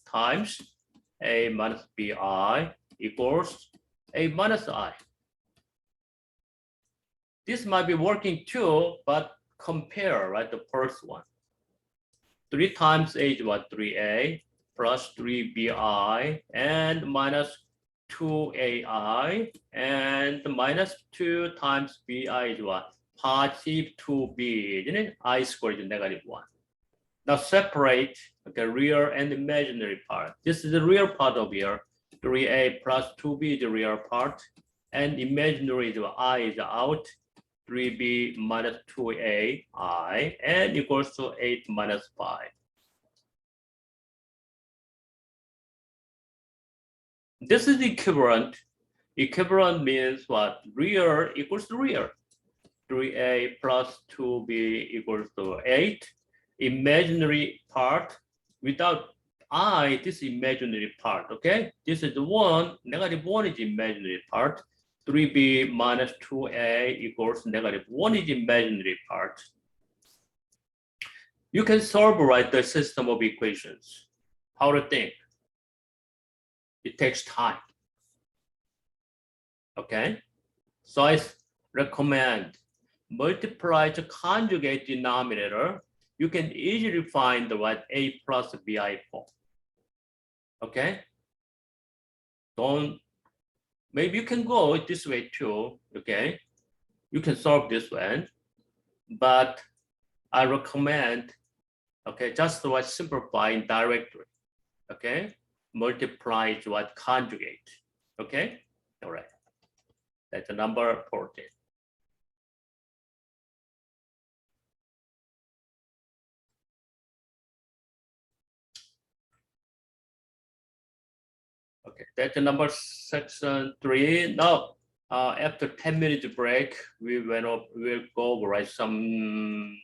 times a minus bi equals a minus I. This might be working too, but compare, right, the first one. 3 times a is what? 3a plus 3bi and minus 2ai and minus 2 times bi is what? Positive 2b, isn't it? I squared is negative 1. Now separate the real and imaginary part. This is the real part of here. 3a plus 2b is the real part. And imaginary is I is out. 3b minus 2a I and equals to 8 minus 5. This is equivalent. Equivalent means what? Real equals to real. 3a plus 2b equals to 8. Imaginary part without I, this imaginary part, okay? This is 1, negative 1 is imaginary part. 3b minus 2a equals negative 1 is imaginary part. You can solve, right, the system of equations. How to think? It takes time, okay? So I recommend multiply the conjugate denominator. You can easily find the what a plus bi form. Okay? Maybe you can go this way too, okay? You can solve this one, but I recommend, okay, just what simplifying directly, okay? Multiply to what conjugate, okay? All right, that's number 14. Okay, that's the number section 3. Now, after 10 minutes break, we'll go over some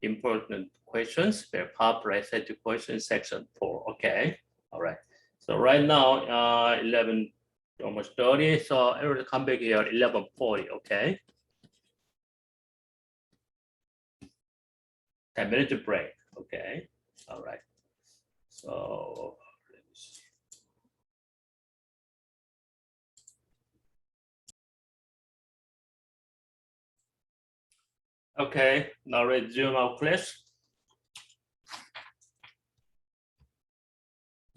important questions. Very popular set of questions, section 4. Okay, all right. So right now, 11, almost 30. So everyone come back here, 11:40. Okay. 10 minutes break. Okay, all right. So let me see. Okay, now resume our class.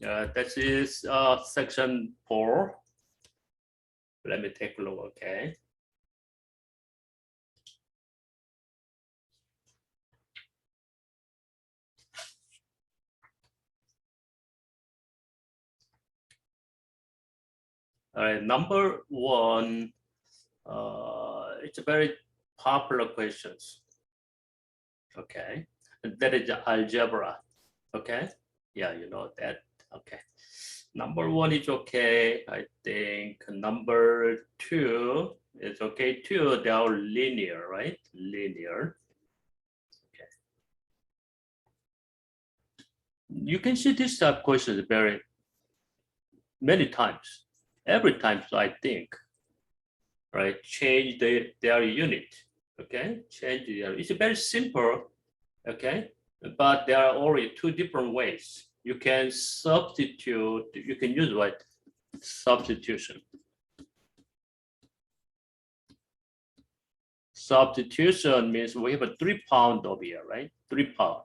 That is section 4. Let me take a look, okay. All right, number 1, it's a very popular questions. Okay, and that is algebra. Okay, yeah, you know that. Okay, number 1 is okay. I think number 2 is okay too. They are linear, right? Linear. Okay, you can see this type of questions very many times. Every time, so I think, right? Change their unit. Okay, change their. It's very simple. Okay, but there are already 2 different ways. You can substitute, you can use what? Substitution. Substitution means we have a 3 pound over here, right? 3 pound.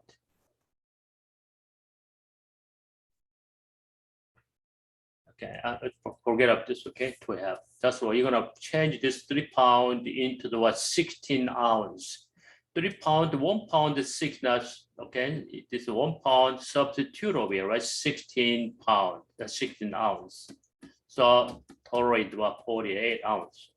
Okay, forget about this, okay, 12. That's why you're gonna change this 3 pound into the what, 16 ounce. 3 pound, 1 pound is 6 nuts, okay? This is 1 pound substitute over here, right? 16 pound, that's 16 ounce. So total is about 48 ounce.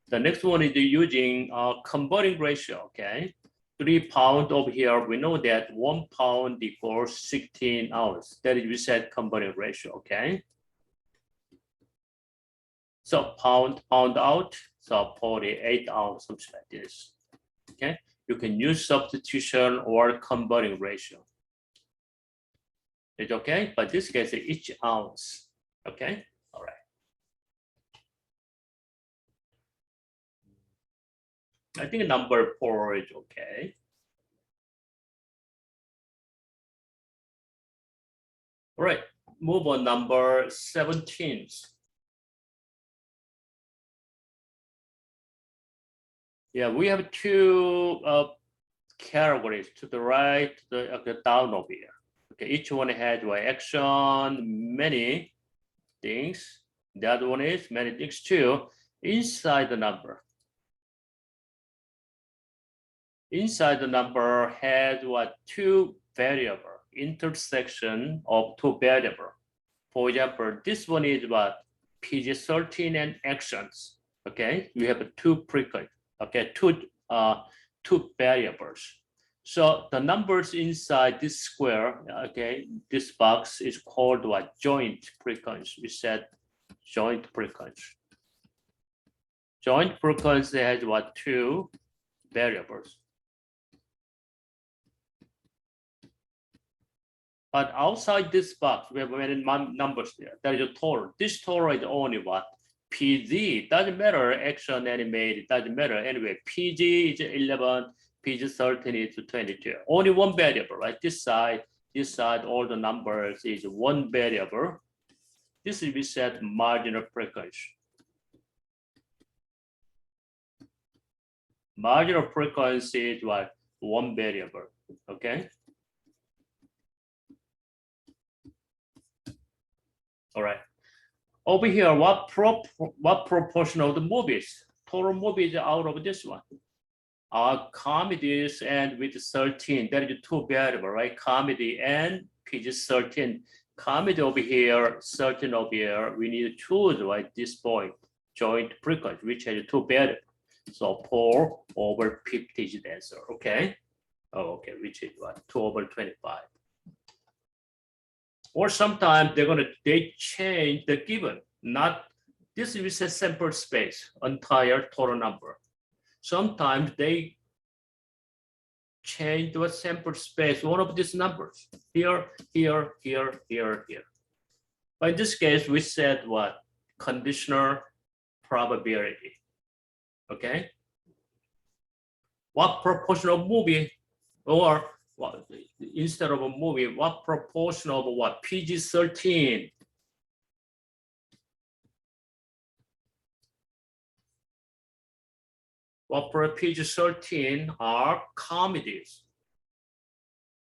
The next one is using converting ratio, okay? 3 pound over here, we know that 1 pound equals 16 ounce. That is, we said converting ratio, okay? So pound out, so 48 ounce, something like this, okay? You can use substitution or converting ratio. It's okay, but this case is each ounce, okay? All right. I think number 4 is okay. All right, move on number 17. Yeah, we have two categories to the right, the down over here. Okay, each one has one action, many things. The other one is many things too, inside the number. Inside the number has what, two variable, intersection of two variable. For example, this one is what, PG13 and actions. Okay, we have two frequency. Okay, two variables. So the numbers inside this square, okay, this box is called what, joint frequency. We said joint frequency. Joint frequency has what, two variables. But outside this box, we have many numbers there. That is a total. This total is only what? PG. Doesn't matter, action, animate, it doesn't matter. Anyway, PG is 11, PG 13 is 22. Only one variable, right? This side, all the numbers is one variable. This is we said marginal frequency. Marginal frequency is what? One variable, okay? All right. Over here, what proportion of the movies? Total movies out of this one? Comedies and with 13, that is two variable, right? Comedy and PG-13. Comedy over here, 13 over here. We need to choose, right, this point, joint frequency, which has two variable. So 4 over 50 is the answer, okay? Oh, okay, which is what? 2 over 25. Or sometimes they change the given, not this is a sample space, entire total number. Sometimes they change the sample space, one of these numbers, here. But in this case, we said what? Conditional probability, okay? What proportion of movie, or what, instead of a movie, what proportion of what? PG-13. What for PG-13 are comedies,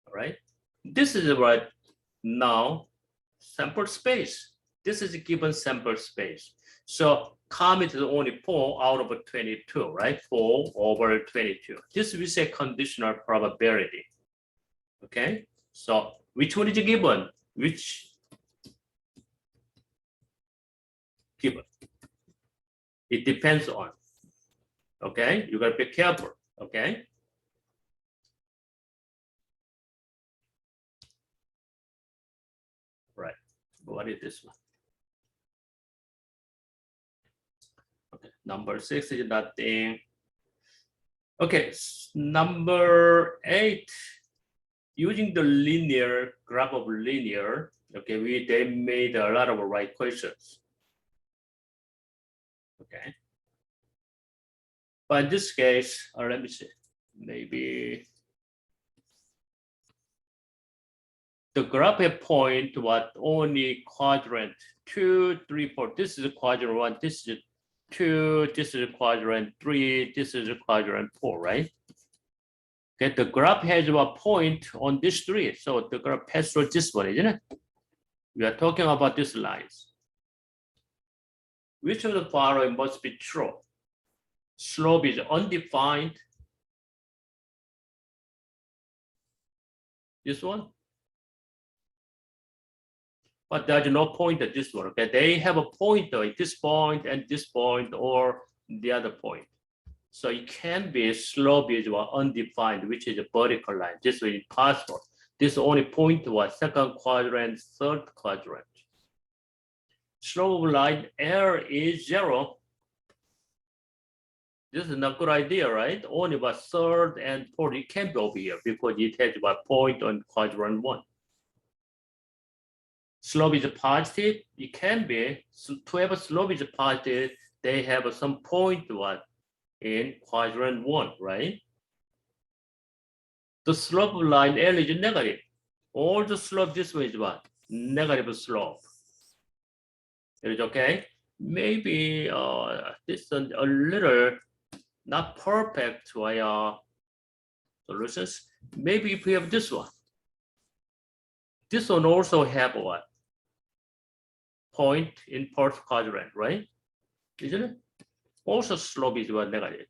all right? This is what now sample space. This is a given sample space. So comedy is only 4 out of 22, right? 4 over 22. This we say conditional probability. Okay, so which one is given? Which given? It depends on. Okay, you gotta be careful. Okay. Right. What is this one? Okay, number 6 is nothing. Okay, number 8. Using the linear graph of linear, okay, they made a lot of right questions. Okay, but in this case, let me see, maybe the graph at point what only quadrant 2, 3, 4. This is quadrant 1. This is 2. This is quadrant 3. This is quadrant 4, right? Okay, the graph has a point on this 3, so the graph passes through this one, isn't it? We are talking about these lines. Which of the following must be true? Slope is undefined. This one. But there's no point at this one. Okay, they have a pointer at this point and this point or the other point. So it can be slope is undefined, which is a vertical line. This is impossible. This only point was second quadrant, third quadrant. Slope line L is 0. This is not a good idea, right? Only about third and fourth. It can't be over here because it has about point on quadrant 1. Slope is positive. It can be. So to have a slope is positive, they have some point what in quadrant 1, right? The slope line L is negative. All the slope this way is what? Negative slope. It is okay. Maybe this is a little not perfect to our solutions. Maybe if we have this one also have what? Point in fourth quadrant, right? Isn't it? Also slope is what negative.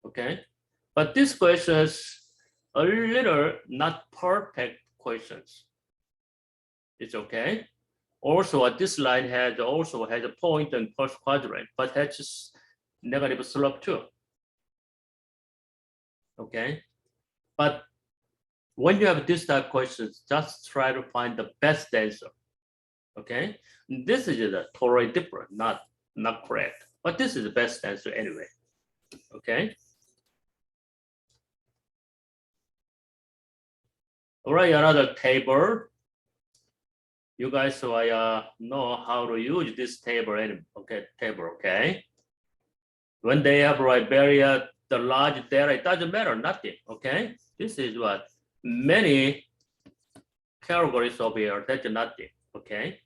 Okay. But this question is a little not perfect questions. It's okay. Also, this line also has a point in first quadrant, but has negative slope too. Okay. But when you have this type of questions, just try to find the best answer. Okay. This is totally different, not correct. But this is the best answer anyway. Okay. All right, another table. You guys know how to use this table anyway. Okay. When they have the large data, it doesn't matter, nothing. Okay. This is what many categories over here. That's nothing. Okay.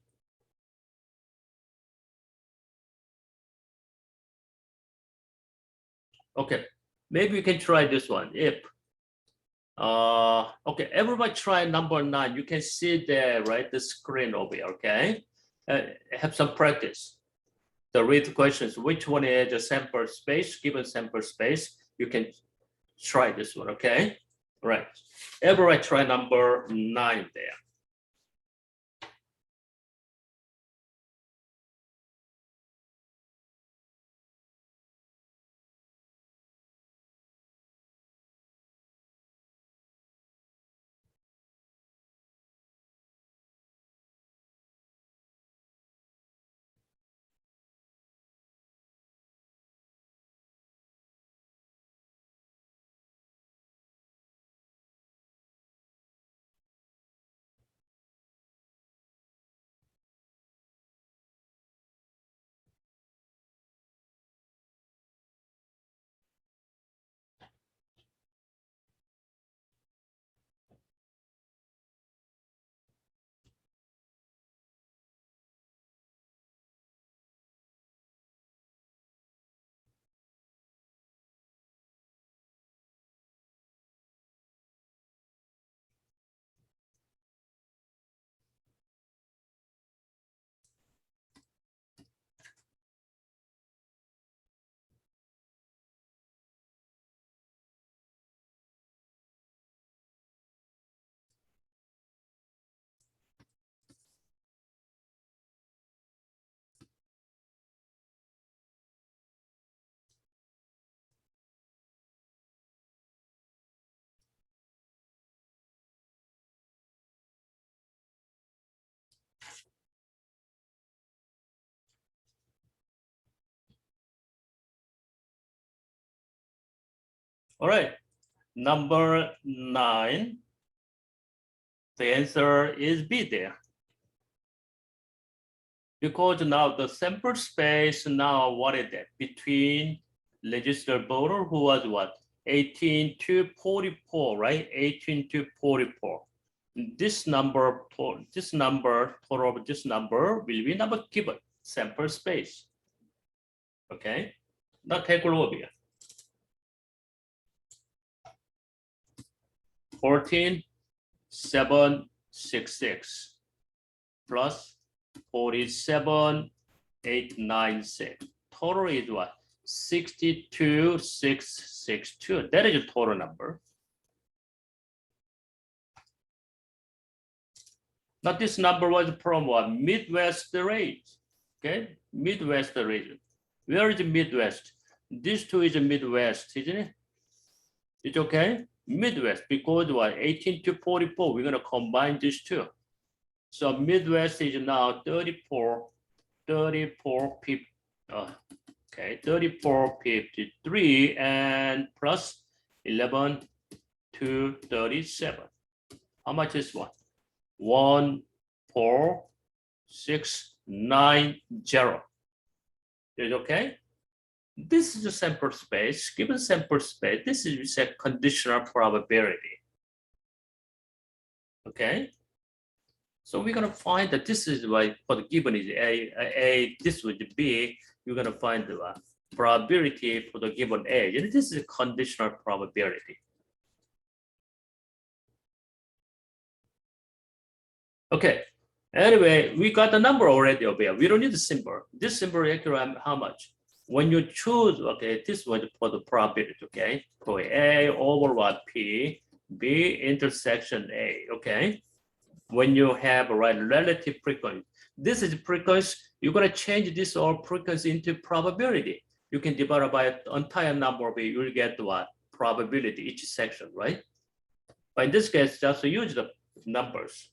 Okay. Maybe we can try this one. If okay, everybody try number 9. You can see there, right? The screen over here. Okay. Have some practice. The read questions. Which one is a sample space? Given sample space, you can try this one. Okay. All right. Everybody try number 9 there. All right. Number 9. The answer is B there. Because now the sample space now what is that? Between registered voter who was what? 18 to 44, right? 18 to 44. This number total of this number will be number given sample space. Okay. Now take a look here. 14,766 plus 47 896. Total is what? 62,662. That is a total number. Now this number was from what? Midwest region. Okay, Midwest region. Where is the Midwest? This two is the Midwest, isn't it? It's okay? Midwest, because what? 18 to 44, we're gonna combine these two. So Midwest is now 3453 and plus 11 to 37. How much is what? 14690. Is it okay? This is a sample space. Given sample space, this is a conditional probability. Okay? So we're gonna find that this is why for the given is A, this would B. You're gonna find the probability for the given A. And this is a conditional probability. Okay. Anyway, we got the number already over here. We don't need the symbol. This symbol actually how much? When you choose, okay, this was for the probability, okay? For A over what? P, B intersection A, okay? When you have relative frequency, this is frequency, you're gonna change this all frequency into probability. You can divide by the entire number of it, you'll get what? Probability, each section, right? But in this case, just use the numbers,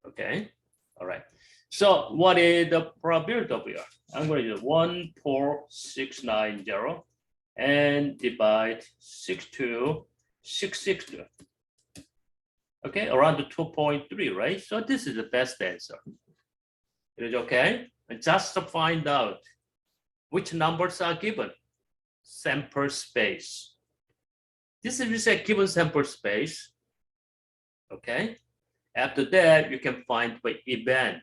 okay? All right. So what is the probability of here? I'm going to use 14690 and divide 62662. Okay, around the 2.3, right? So this is the best answer. It is okay? And just to find out which numbers are given. Sample space. This is a given sample space. Okay. After that, you can find the event.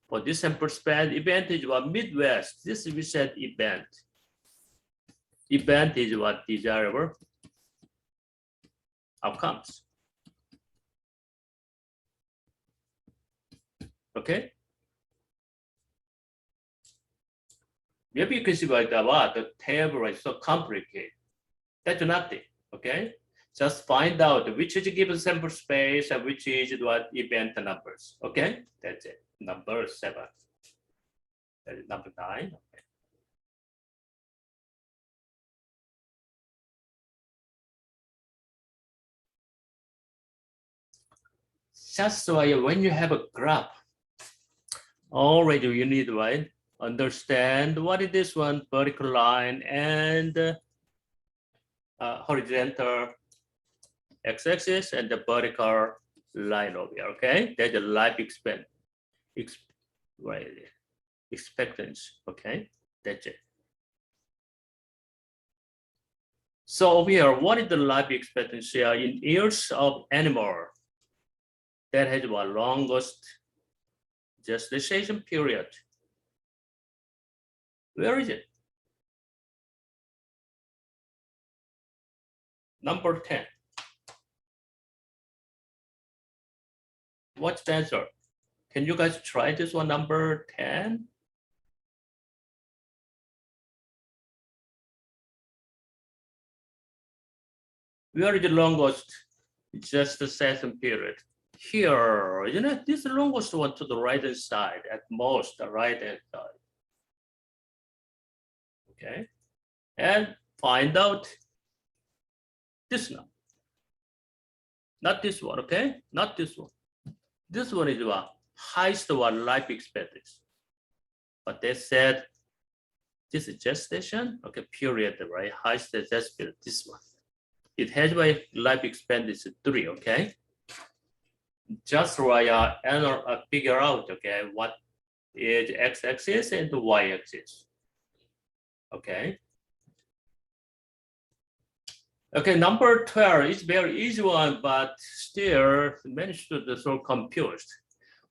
For this sample space, event is what? Midwest. This is we said event. Event is what? Desirable outcomes. Okay. Maybe you can see like that, what the table is so complicated. That's nothing. Okay. Just find out which is a given sample space and which is what event numbers. Okay, that's it. Number 7. That is number 9. Okay. Just so when you have a graph, already you need to understand what is this one, vertical line and horizontal x-axis and the vertical line over here, okay? That's the life expectancy, okay? That's it. So over here, what is the life expectancy in years of animal that has what longest gestation period? Where is it? Number 10. What's the answer? Can you guys try this one, number 10? Where is the longest gestation period? Here, isn't it? This is the longest one to the right-hand side, at most the right-hand side. Okay, and find out this number. Not this one, okay? Not this one. This one is what? Highest one life expectancy. But they said this is gestation, okay, period, right? Highest gestation, this one. It has my life expectancy 3, okay? Just figure out, okay, what is x-axis and the y-axis. Okay. Okay, number 12 is very easy one, but still many students are so confused.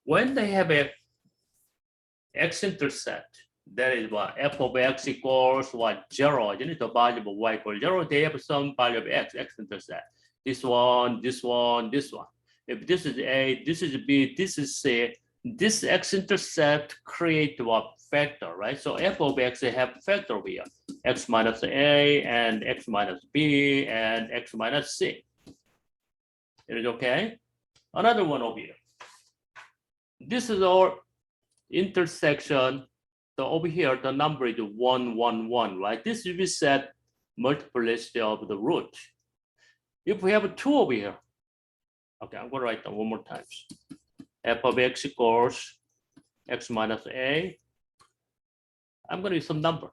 When they have a x-intercept, that is what f of x equals what 0, you need the value of y equals 0, they have some value of x-intercept. This one, this one, this one. If this is A, this is B, this is C, this x-intercept create what factor, right? So f of x have factor over here, x minus a and x minus b and x minus c. It is okay? Another one over here. This is our intersection. So over here, the number is 1, 1, 1, right? This will be set multiplicity of the root. If we have a 2 over here, okay, I'm going to write that one more time. F of x equals x minus a. I'm going to use some number.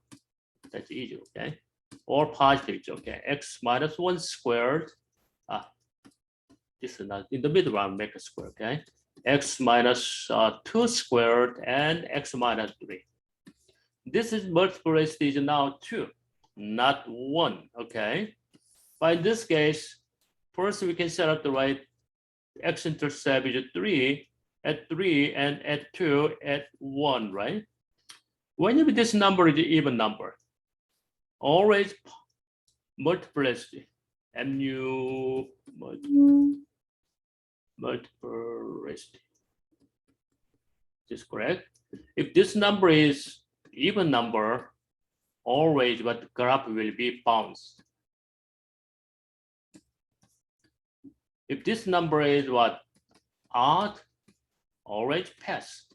That's easy, okay? Or positive, okay? X minus 1 squared. This is not in the middle round, make a square, okay? X minus 2 squared and x minus 3. This is multiplicity is now 2, not 1, okay? But in this case, first we can set up the right x-intercept is 3 at 3 and at 2 at 1, right? Whenever this number is an even number, always multiplicity, mu multiplicity. Is correct? If this number is even number, always what the graph will be bounced. If this number is what odd, always pass.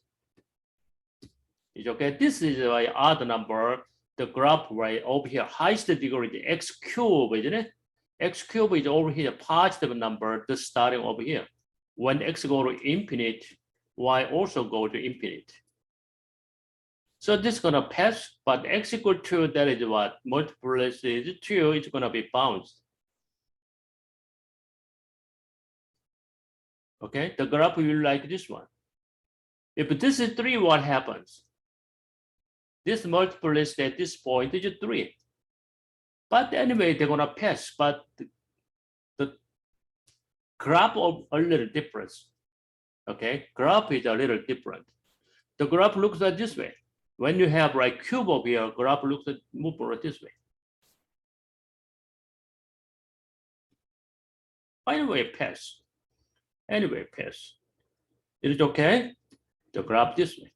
It's okay. This is an odd number. The graph right over here, highest degree is x cube, isn't it? X cube is over here, positive number, the starting over here. When x go to infinite, y also go to infinite. So this is gonna pass, but x equal to that is what? Multiplicity is 2, it's gonna be bounced. Okay, the graph will like this one. If this is 3, what happens? This multiplicity at this point is 3. But anyway, they're gonna pass, but the graph of a little different. Okay, graph is a little different. The graph looks like this way. When you have like cube over here, graph looks like move this way. Anyway, pass. Anyway, pass. Is it okay? The graph this way.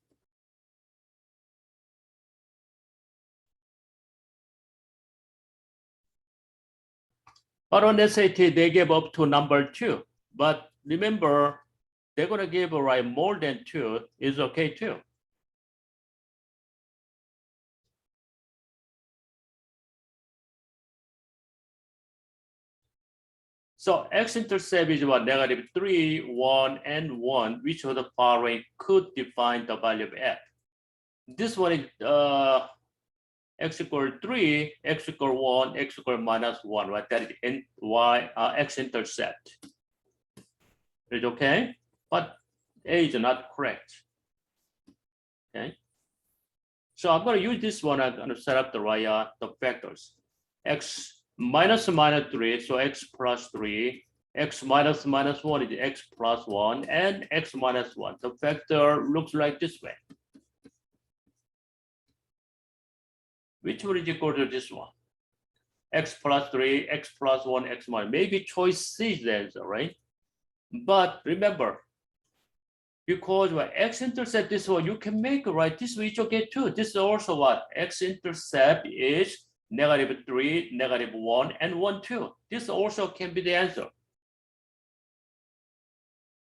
But on SAT, they gave up to number 2. But remember, they're going to give right more than 2 is okay too. So x-intercept is what? -3, 1, and 1. Which of the following could define the value of f? This one is x equal 3, x equal 1, x equal -1, right? That is in y x-intercept. Is it okay? But A is not correct. Okay. So I'm going to use this one. I'm going to set up the right the factors. X minus 3, so x plus 3. X minus 1 is x plus 1, and x minus 1. The factor looks like this way. Which one is equal to this one? X plus 3, x plus 1, x minus. Maybe choice C is the answer, right? But remember, because what x-intercept this one, you can make right this way, it's okay too. This is also what x-intercept is -3, -1, and 1, 2. This also can be the answer.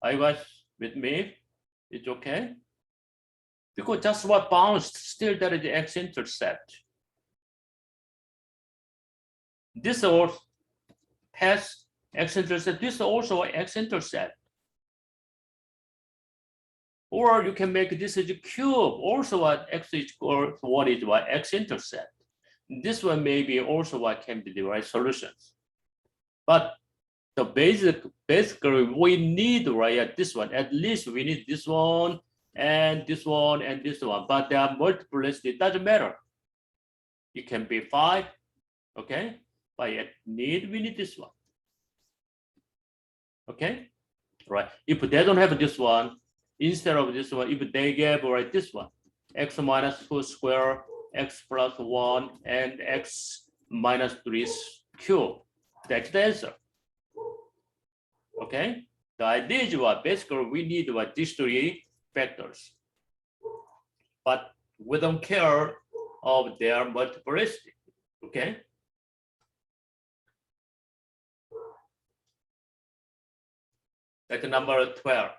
Are you guys with me? It's okay? Because just what bounced, still that is the x-intercept. This also has x-intercept. This is also x-intercept. Or you can make this is a cube. Also, what x is equal to 1 is what x-intercept. This one may be also what can be the right solutions. But the basically we need right at this one. At least we need this one and this one and this one. But there are multiplicity. It doesn't matter. It can be 5. Okay. But yet we need this one. Okay. Right. If they don't have this one, instead of this one, if they gave right this one, x minus 2 square, x plus 1, and x minus 3 cube. That's the answer. Okay? The idea is what basically we need what these 3 factors. But We don't care of their multiplicity, okay? Like number 12.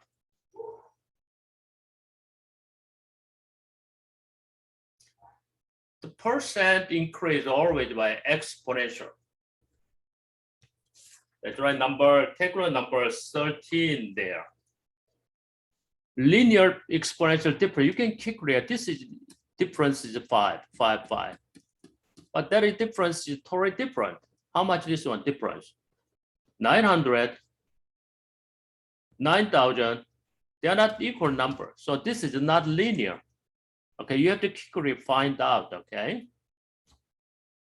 The percent increase always by exponential. That's right, take number 13 there. Linear exponential difference, you can calculate this is difference is 5. But that is difference is totally different. How much this one difference? 900, 9,000, they are not equal numbers. So this is not linear. Okay, you have to quickly find out, okay?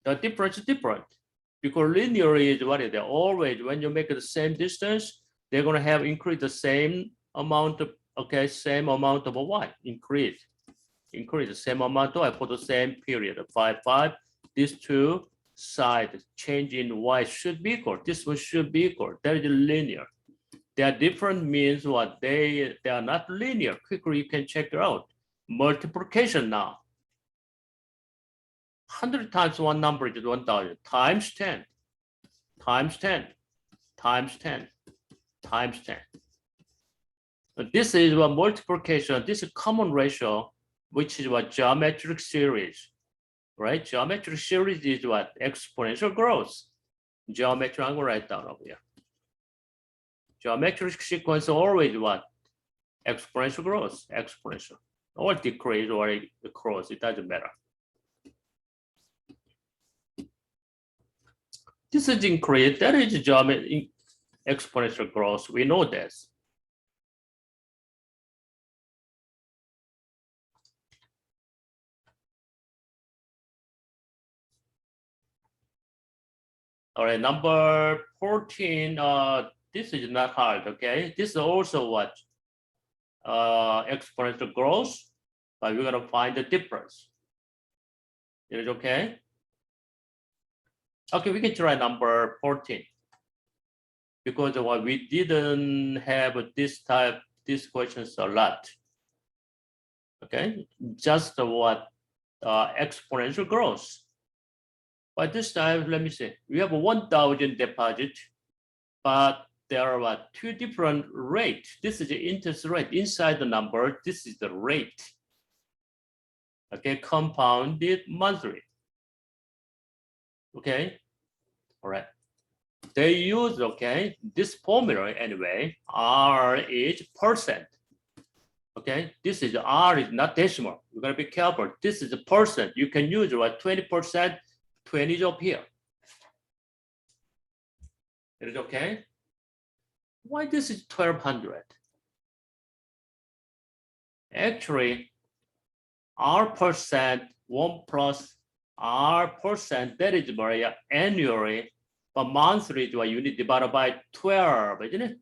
The difference is different. Because linear is what is it? Always when you make the same distance, they're gonna have increased the same amount of, okay, same amount of y, increase the same amount of y for the same period of 5. These two sides change in y should be equal. This one should be equal. That is linear. They are different means what they are not linear. Quickly you can check it out. Multiplication now. 100 times one number is 1,000 times 10 times 10 times 10 times 10. But this is what multiplication. This is common ratio, which is what geometric series, right? Geometric series is what exponential growth. Geometric, I'm gonna write down over here. Geometric sequence always what? Exponential growth, exponential. Or decrease or cross, it doesn't matter. This is increase, that is geometric exponential growth. We know this. All right, number 14, this is not hard, okay? This is also what? Exponential growth, but we're gonna find the difference. Is it okay? Okay, we can try number 14. Because what we didn't have these questions a lot. Okay, just what exponential growth. But this time, let me see, we have 1,000 deposit, but there are what, two different rates. This is the interest rate inside the number. This is the rate. Okay, compounded monthly. Okay, all right. They use, okay, this formula anyway. R is percent. Okay, this is R is not decimal. You gotta be careful. This is a percent. You can use what 20%, 20 is up here. It is okay. Why this is 1,200? Actually, R percent 1 plus R percent, that is very annually, but monthly is what you need divided by 12, isn't it?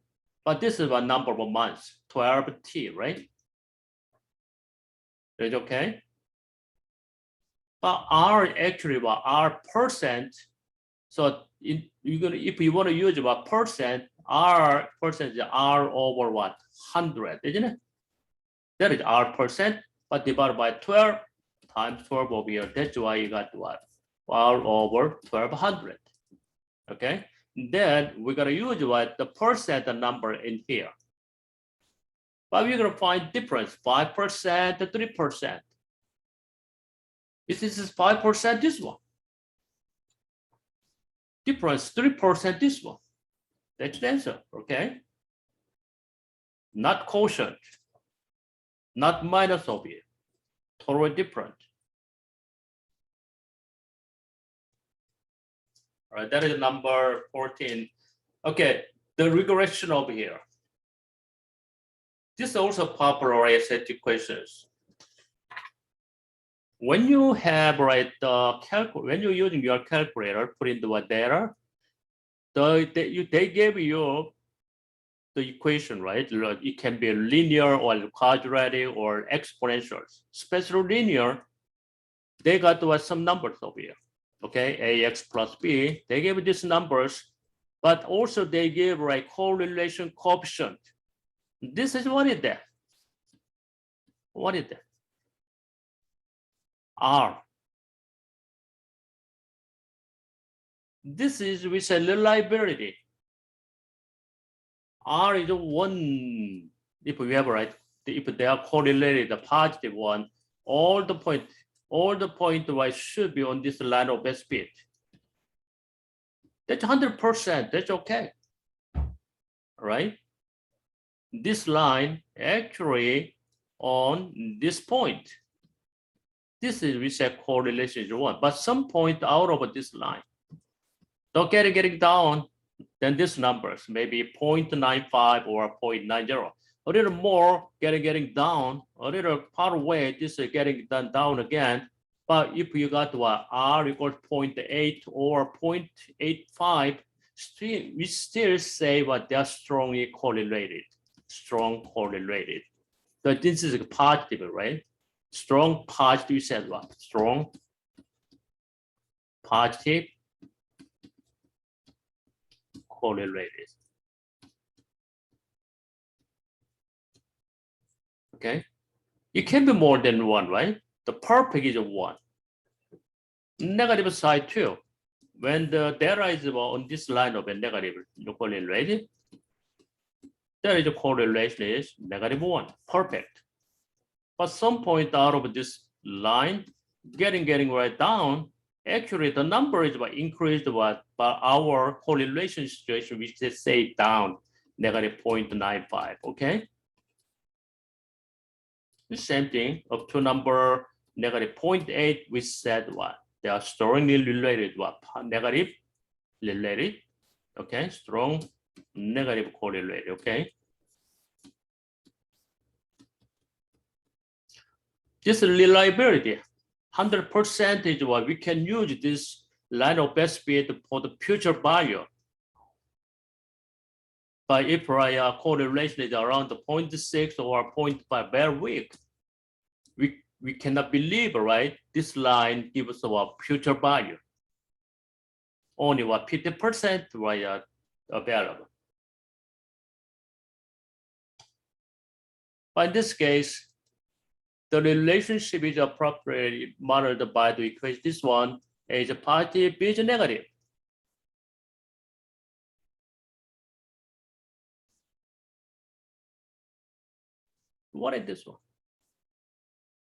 But this is a number of months, 12T, right? Is it okay? But R actually what R percent. So if you want to use what percent, R percent is R over what? 100, isn't it? That is R percent, but divided by 12 times 12 over here. That's why you got what? R over 1,200. Okay. Then we're gonna use what the percent number in here. But we're gonna find difference 5% to 3%. If this is 5%, this one. Difference 3%, this one. That's the answer, okay? Not quotient, not minus of it, totally different. All right, that is number 14. Okay, the regression over here. This is also popular SAT questions. When you have when you're using your calculator, put in the data, they gave you the equation, right? It can be linear or quadratic or exponentials. Especially linear, they got some numbers over here. Okay, AX plus B, they gave these numbers, but also they gave correlation coefficient. This is what is that? What is that? R. This is, we say, reliability. R is one, if we have, right, if they are correlated, the positive one, all the point y should be on this line of best fit. That's 100%, that's okay, right? This line actually on this point. This is, we say, correlation is 1, but some point out of this line. Don't getting down, then these numbers, maybe 0.95 or 0.90. A little more getting down, a little part away, this is getting down again. But if you got what R equals 0.8 or 0.85, we still say what they are strongly correlated, strong correlated. So this is positive, right? Strong positive, you said what? Strong positive correlated. Okay, it can be more than one, right? The perfect is 1. Negative side too. When the data is on this line of a negative correlated, there is a correlation is -1, perfect. But some point out of this line, getting right down, actually the number is what increased what, but our correlation situation, which is say down, -0.95, okay? The same thing, up to number -0.8, we said what? They are strongly related, what? Negative related, okay? Strong negative correlated, okay? This reliability, 100% is what we can use this line of best fit for the future value. But if our correlation is around the 0.6 or 0.5, very weak, we cannot believe, right? This line gives us our future value. Only what 50% were available. But in this case, the relationship is appropriately modeled by the equation. This one is positive, B is negative. What is this one?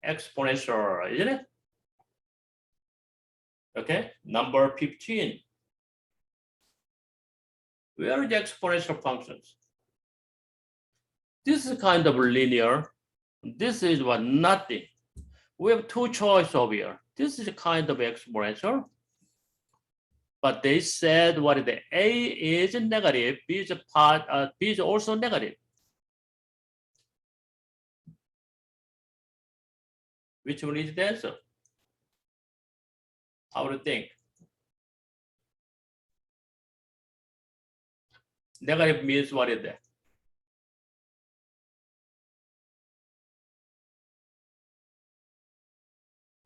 Exponential, isn't it? Okay, number 15. Where are the exponential functions? This is kind of linear. This is what nothing. We have two choices over here. This is kind of exponential. But they said what the A is negative, B is also negative. Which one is the answer? How to think? Negative means what is that?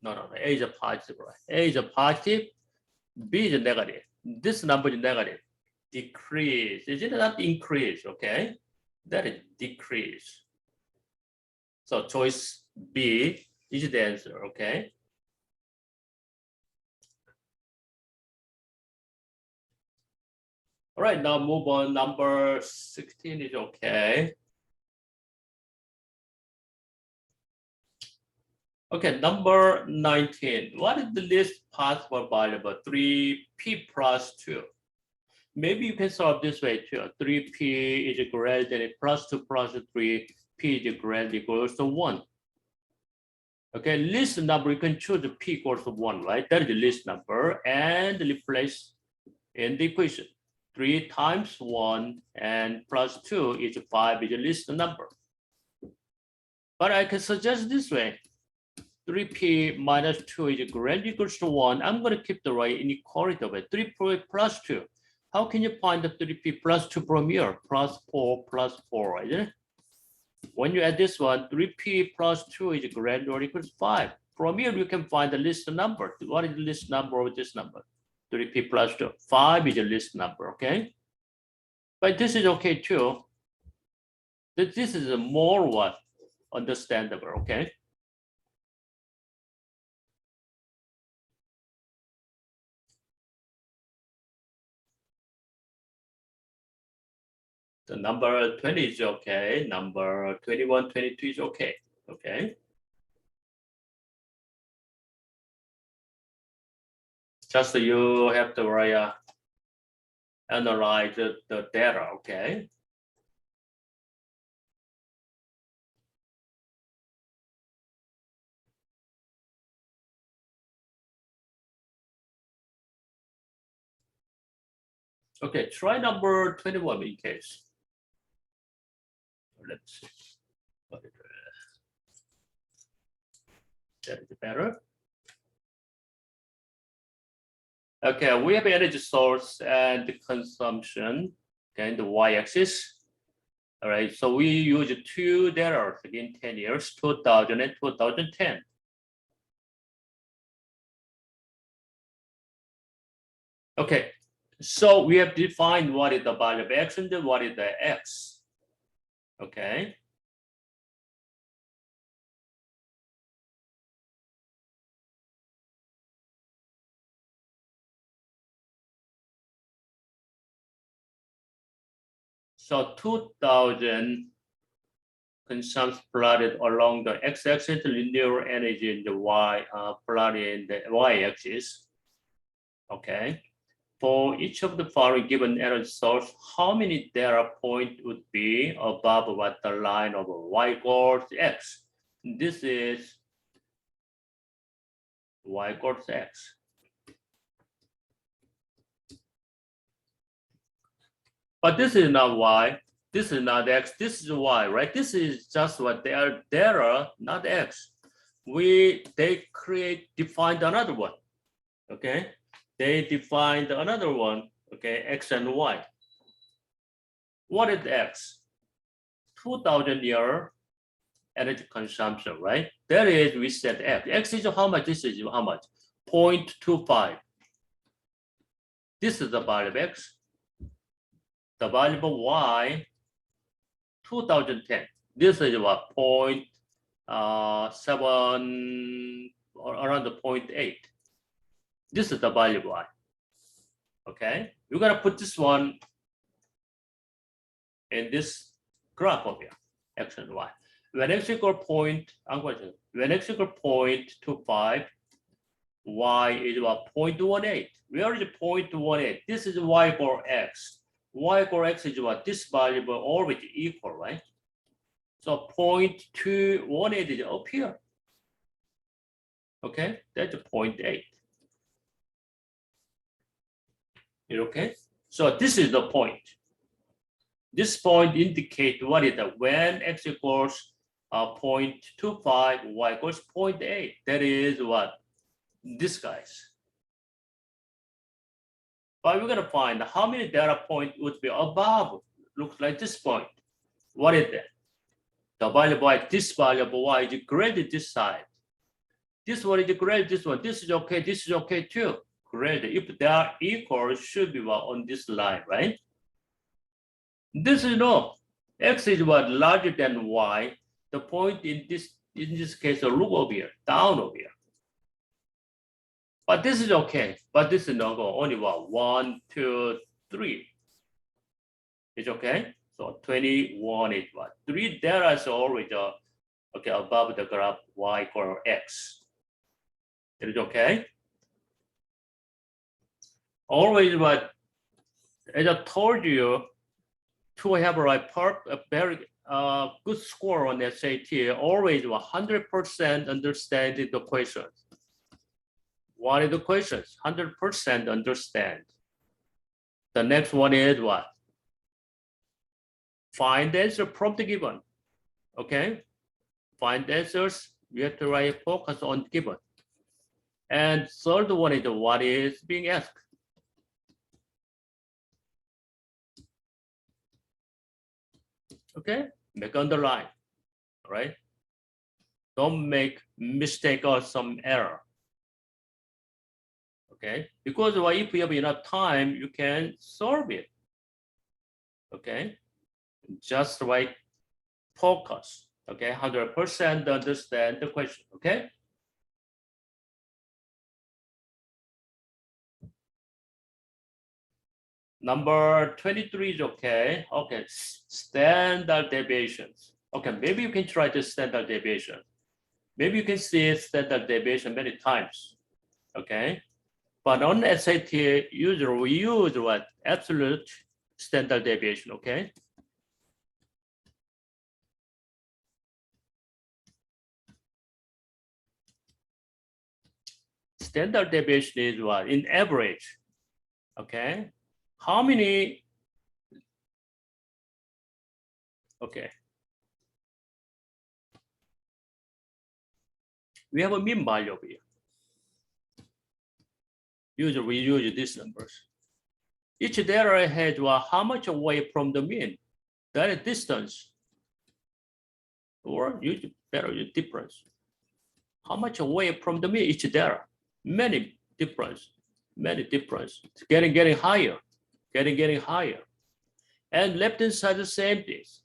No. A is a positive, right? A is a positive, B is a negative. This number is negative. Decrease. Is it not increase? Okay. That is decrease. So choice B is the answer, okay? All right, now move on. Number 16 is okay. Okay, number 19. What is the least possible variable? 3p plus 2. Maybe you can solve this way too. 3p is greater than plus 2 plus 3. P is greater equals to 1. Okay, least number, you can choose p equals to 1, right? That is the least number, and replace in the equation. 3 times 1 and plus 2 is 5 is the least number. But I can suggest this way. 3p minus 2 is greater equals to 1. I'm going to keep the right inequality of it. 3p plus 2. How can you find the 3p plus 2 from here? Plus 4 plus 4, isn't it? When you add this one, 3p plus 2 is greater or equals 5. From here, you can find the least number. What is the least number of this number? 3p plus 2. 5 is the least number, okay? But this is okay too. This is a more what? Understandable, okay? The number 20 is okay. Number 21, 22 is okay. Okay. Just you have to analyze the data, okay? Okay, try number 21 in case. Let's see. That is better. Okay, we have energy source and consumption, okay, the y-axis. All right, so we use two data in 10 years, 2000 and 2010. Okay, so we have defined what is the value of x and what is the x. Okay. So 2000 consumes plotted along the x-axis, linear energy in the y plotted in the y-axis. Okay. For each of the following given energy source, how many data points would be above what the line of y equals x? This is y equals x. But this is not y, this is not x, this is y, right? This is just what they are data, not x. They defined another one, okay? They defined another one, okay, x and y. What is x? 2000 year energy consumption, right? That is, we said x. X is how much? This is how much? 0.25. This is the value of x. The value of y, 2010. This is what? 0.7 or around the 0.8. This is the value of y. Okay, you're gonna put this one in this graph over here, x and y. When x equal when x equal 0.25, y is what? 0.18. Where is 0.18? This is y equal x. Y equal x is what? This value will always equal, right? So 0.218 is up here. Okay, that's 0.8. Okay, so this is the point. This point indicates what is that when x equals 0.25, y equals 0.8. That is what? This guys. But we're gonna find how many data points would be above. Looks like this point. What is that? The value of y, this value of y is greater this side. This one is greater this one. This is okay too. Greater. If they are equal, it should be what on this line, right? This is no. X is what larger than y. The point in this case, look over here, down over here. But this is okay. But this is not go only what 1, 2, 3. It's okay. So 21 is what 3 data is always okay above the graph y equal x. It is okay. Always what, as I told you, to have a very good score on SAT, always 100% understand the questions. What are the questions? 100% understand. The next one is what? Find the answer prompt given. Okay? Find the answers. You have to focus on given. And third one is what is being asked. Okay, make underline, all right? Don't make mistake or some error. Okay, because if you have enough time, you can solve it. Okay, just focus. Okay, 100% understand the question. Okay. Number 23 is okay. Okay, standard deviations. Okay, maybe you can try the standard deviation. Maybe you can see standard deviation many times. Okay, but on SAT, usually we use what? Absolute standard deviation, okay? Standard deviation is what? In average, okay? How many? Okay. We have a mean value over here. Usually we use these numbers. Each data has how much away from the mean? That is distance. Or use better use difference. How much away from the mean each data? Many difference. It's getting higher. Getting higher. And left hand side the same things.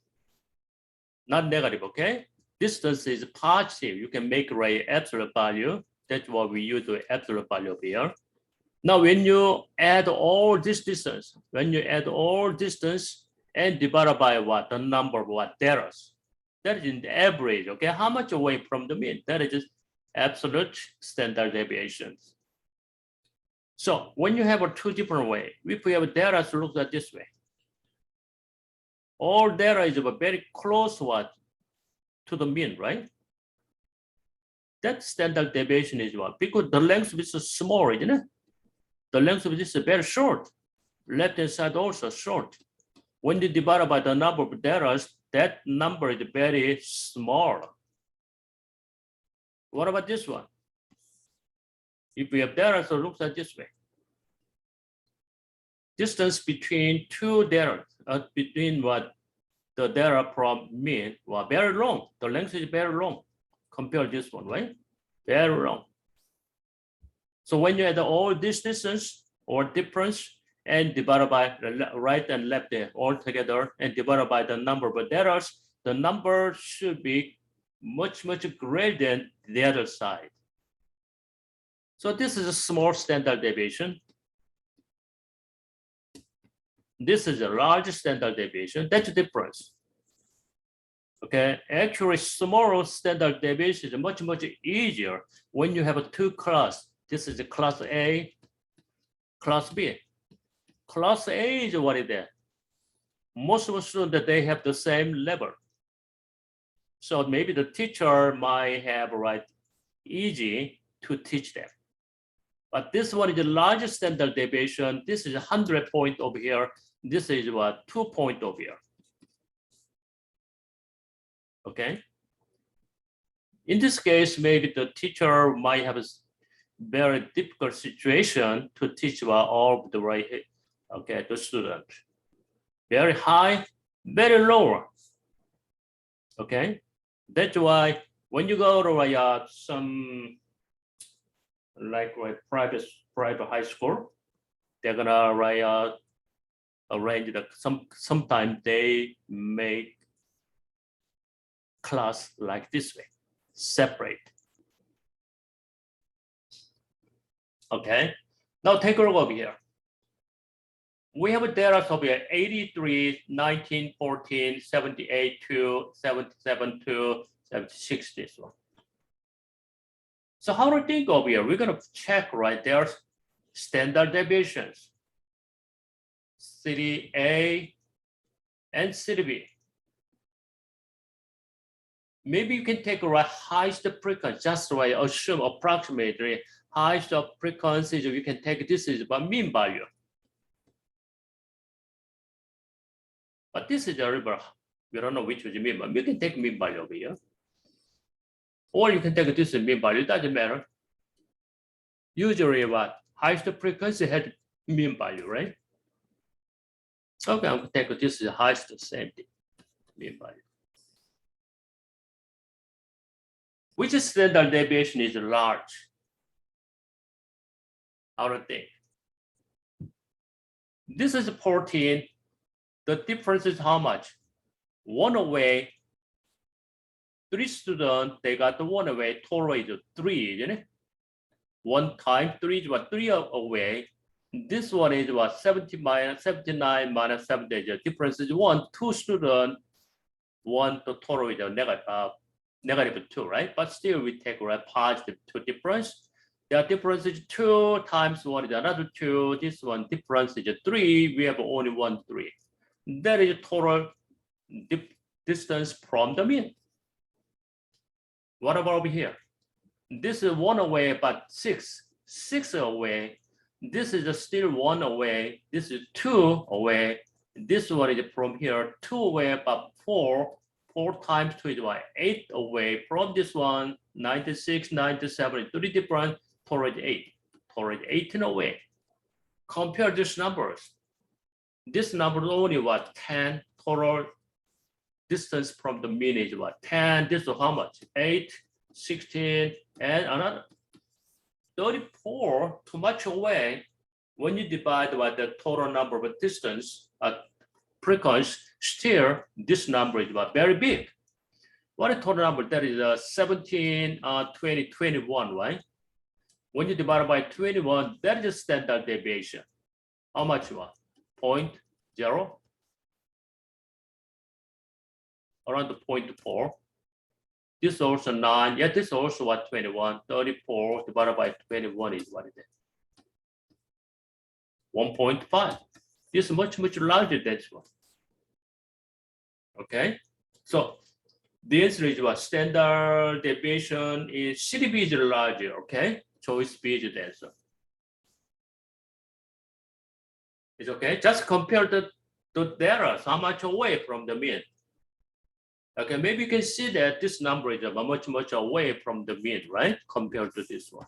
Not negative, okay? Distance is positive. You can make right absolute value. That's what we use the absolute value here. Now, when you add all this distance, and divide by what? The number of what? Data. That is in the average, okay? How much away from the mean? That is just absolute standard deviations. So when you have a two different way, if we have data to look at this way, all data is very close what? To the mean, right? That standard deviation is what? Because the length of this is small, isn't it? The length of this is very short. Left hand side also short. When you divide by the number of data, that number is very small. What about this one? If we have data, so it looks like this way. Distance between two data, between what the data from mean was very long. The length is very long compared to this one, right? Very long. So when you add all this distance or difference and divide by the right and left there all together and divide by the number of data, the number should be much greater than the other side. So this is a small standard deviation. This is a large standard deviation. That's the difference. Okay, actually, small standard deviation is much easier when you have a two class. This is the class A, class B. Class A is what is that? Most of the students, they have the same level. So maybe the teacher might have easy to teach them. But this one is the largest standard deviation. This is 100 point over here. This is what? 2 point over here. Okay. In this case, maybe the teacher might have a very difficult situation to teach all of the the student. Very high, very low. Okay. That's why when you go to some private high school, they're gonna arrange sometimes they make class like this way, separate. Okay, now take a look over here. We have a data over here, 83, 19, 14, 78, 2, 77, 2, 76, this one. So how do you think over here? We're gonna check there's standard deviations. City A and city B. Maybe you can take highest frequency, just assume approximately highest frequency. You can take this is about mean value. But this is a river. We don't know which is mean, but you can take mean value over here. Or you can take this as mean value, it doesn't matter. Usually highest frequency had mean value, right? Okay, I'm going to take this is highest same thing, mean value. Which standard deviation is large? I don't think. This is 14. The difference is how much? 1 away. 3 students, they got the 1 away. Total is 3, isn't it? 1 times 3 is 3 away. This one is what? 70 minus 79 minus 70. The difference is 1. 2 students, 1 the total is a negative 2, right? But still we take a positive 2 difference. The difference is 2 times 1 is another 2. This one difference is 3. We have only 1, 3. That is total distance from the mean. What about over here? This is 1 away, but 6 away. This is still 1 away. This is 2 away. This one is from here 2 away, but 4. 4 times 2 is what? 8 away from this one. 96, 97, 3 different. Total is 8. Total is 18 away. Compare these numbers. This number is only what? 10. Total distance from the mean is what? 10. This is how much? 8, 16, and another 34. Too much away. When you divide by the total number of distance frequency, still this number is what? Very big. What is total number? That is 17, 20, 21, right? When you divide by 21, that is standard deviation. How much you want? 0.0? Around the 0.4. This also 9. Yeah, this also what? 21. 34 divided by 21 is what is it? 1.5. This is much larger than this one. Okay, so the answer is what? Standard deviation is CDB is larger. Okay, choice B is the answer. It's okay. Just compare the data, how much away from the mean. Okay, maybe you can see that this number is much away from the mean, right? Compared to this one.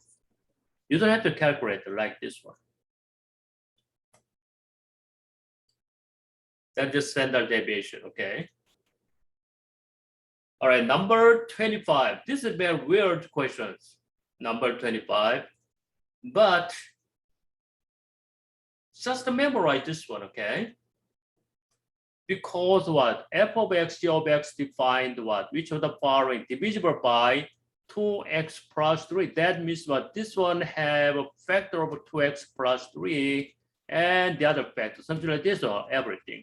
You don't have to calculate it like this one. That's just standard deviation, okay? All right, number 25. This is a very weird questions. Number 25. But just memorize this one, okay? Because what? F of x, g of x defined what? Which of the following divisible by 2x plus 3. That means what? This one have a factor of 2x plus 3 and the other factor, something like this or everything.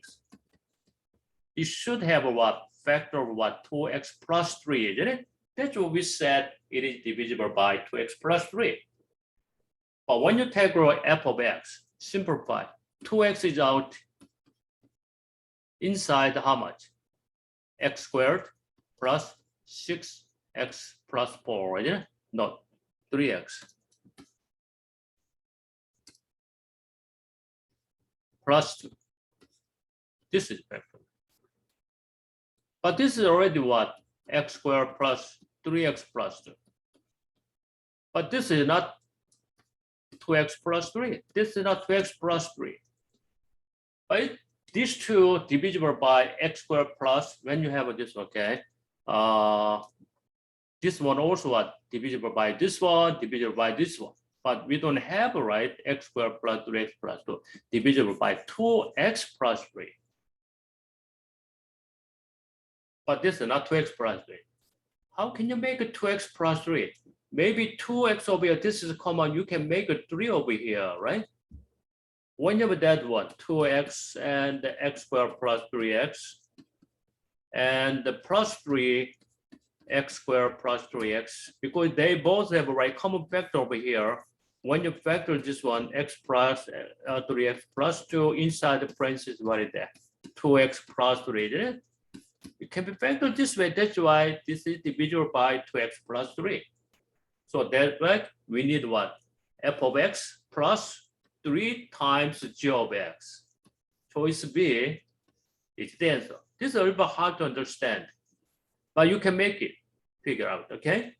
It should have a what? Factor of what? 2x plus 3, isn't it? That's what we said. It is divisible by 2x plus 3. But when you take f of x, simplify. 2x is out. Inside how much? X squared plus 6x plus 4, right? No, 3x. Plus 2. This is factor. But this is already what? X squared plus 3x plus 2. But this is not 2x plus 3. This is not 2x plus 3. Right? These two divisible by x squared plus, when you have this, okay, this one also what? Divisible by this one, divisible by this one. But we don't have, right, x squared plus 3x plus 2, divisible by 2x plus 3. But this is not 2x plus 3. How can you make it 2x plus 3? Maybe 2x over here, this is common, you can make it 3 over here, right? When you have that one, 2x and the x squared plus 3x, and the plus 3, x squared plus 3x, because they both have a right common factor over here. When you factor this one, x plus 3x plus 2, inside the parentheses, what is that? 2x plus 3, isn't it? It can be factored this way. That's why this is divisible by 2x plus 3. So that's right. We need what? F of x plus 3 times g of x. Choice B is the answer. This is a little bit hard to understand, but you can make it, figure out, okay?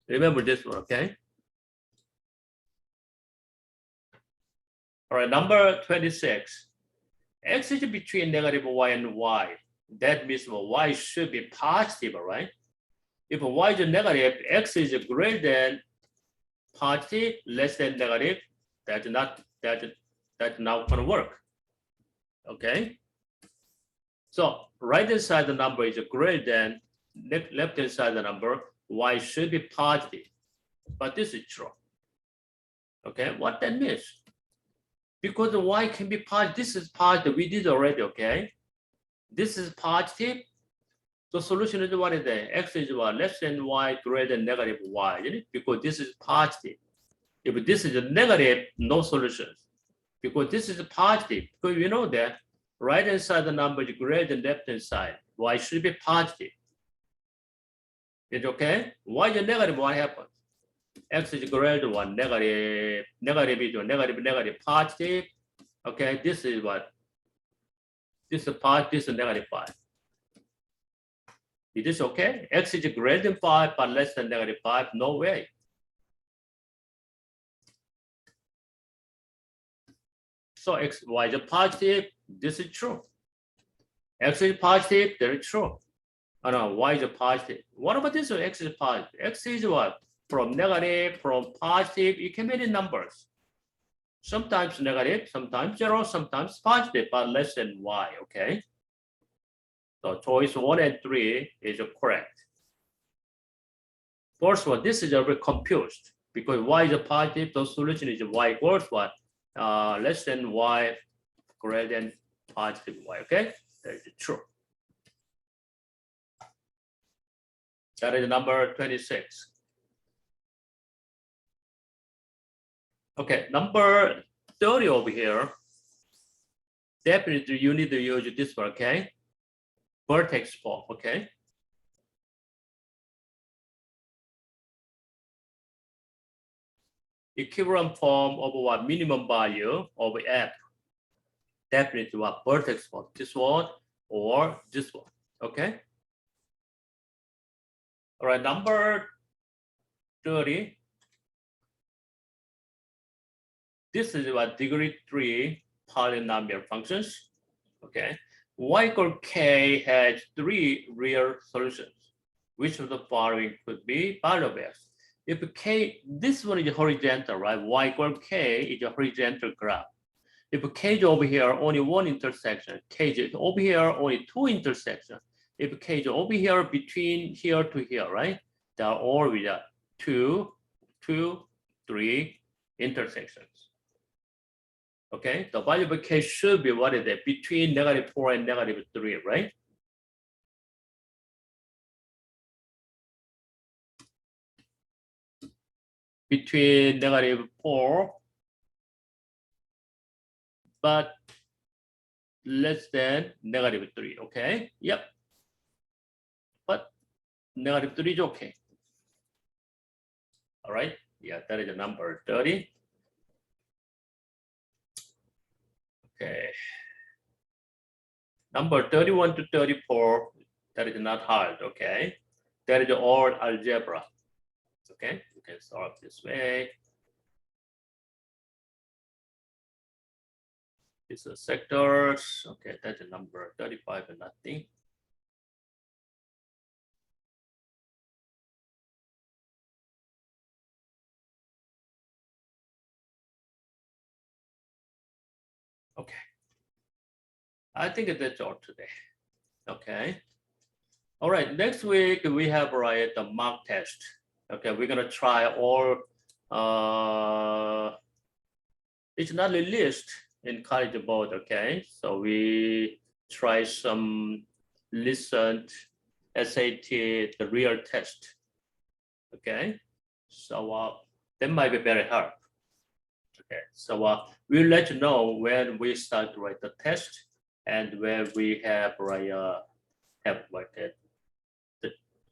Remember this one, okay? All right, number 26. X is between negative y and y. That means y should be positive, right? If y is negative, x is greater than positive, less than negative, that's not going to work. Okay. So right hand side the number is greater than left hand side the number. Y should be positive, but this is true. Okay, what that means? Because the y can be positive. This is positive. We did already. Okay, this is positive. The solution is what is that? X is what? Less than y greater than negative y. Isn't it? Because this is positive. If this is a negative, no solutions. Because this is positive. Because you know that right hand side the number is greater than left hand side. Y should be positive. It's okay? Y is negative, what happens? X is greater than 1, negative, negative is negative, negative, positive. Okay, this is what? This is positive, this is negative 5. Is this okay? X is greater than 5 but less than negative 5? No way. So X, Y is positive, this is true. X is positive, that is true. Oh no, Y is positive. What about this one? X is positive. X is what? From negative, from positive, it can be any numbers. Sometimes negative, sometimes 0, sometimes positive, but less than Y, okay? So choice 1 and 3 is correct. First one, this is a bit confused because Y is positive, the solution is Y equals what? Less than Y greater than positive Y, okay? That is true. That is number 26. Okay, number 30 over here. Definitely you need to use this one, okay? Vertex form, okay? Equivalent form of what? Minimum value of F. Definitely what? Vertex form. This one or this one, okay? All right, number 30. This is what? Degree 3 polynomial functions, okay? Y equal K has 3 real solutions. Which of the following could be value of X? If K, this one is horizontal, right? Y equal K is a horizontal graph. If K is over here, only one intersection. K is over here, only 2 intersections. If K is over here, between here to here, right? They are all with 2, 2, 3 intersections. Okay, the value of K should be what is it? Between -4 and -3, right? Between -4, but less than -3, okay? Yep. But -3 is okay. All right, yeah, that is the number 30. Okay. Number 31 to 34, that is not hard, okay? That is all algebra, okay? You can solve this way. These are sectors, okay, that's the number 35 and nothing. Okay. I think that's all today. Okay. All right. Next week we have the mock test. Okay, we're gonna try all. It's not released in College Board. Okay, so we try some listened SAT, the real test. Okay, so that might be very hard. Okay, so we'll let you know when we start to write the test and when we have the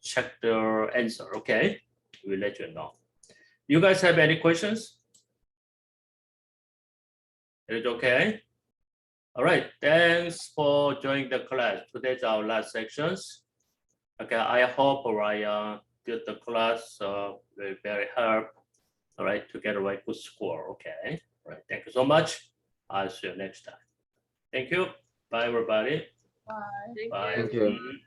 check the answer. Okay, we'll let you know. You guys have any questions? Is it okay? All right, thanks for joining the class. Today's our last sections. Okay, I hope did the class will very help. All right, to get a right good score. Okay, all right, thank you so much. I'll see you next time. Thank you. Bye, everybody. Bye. Bye. Thank you.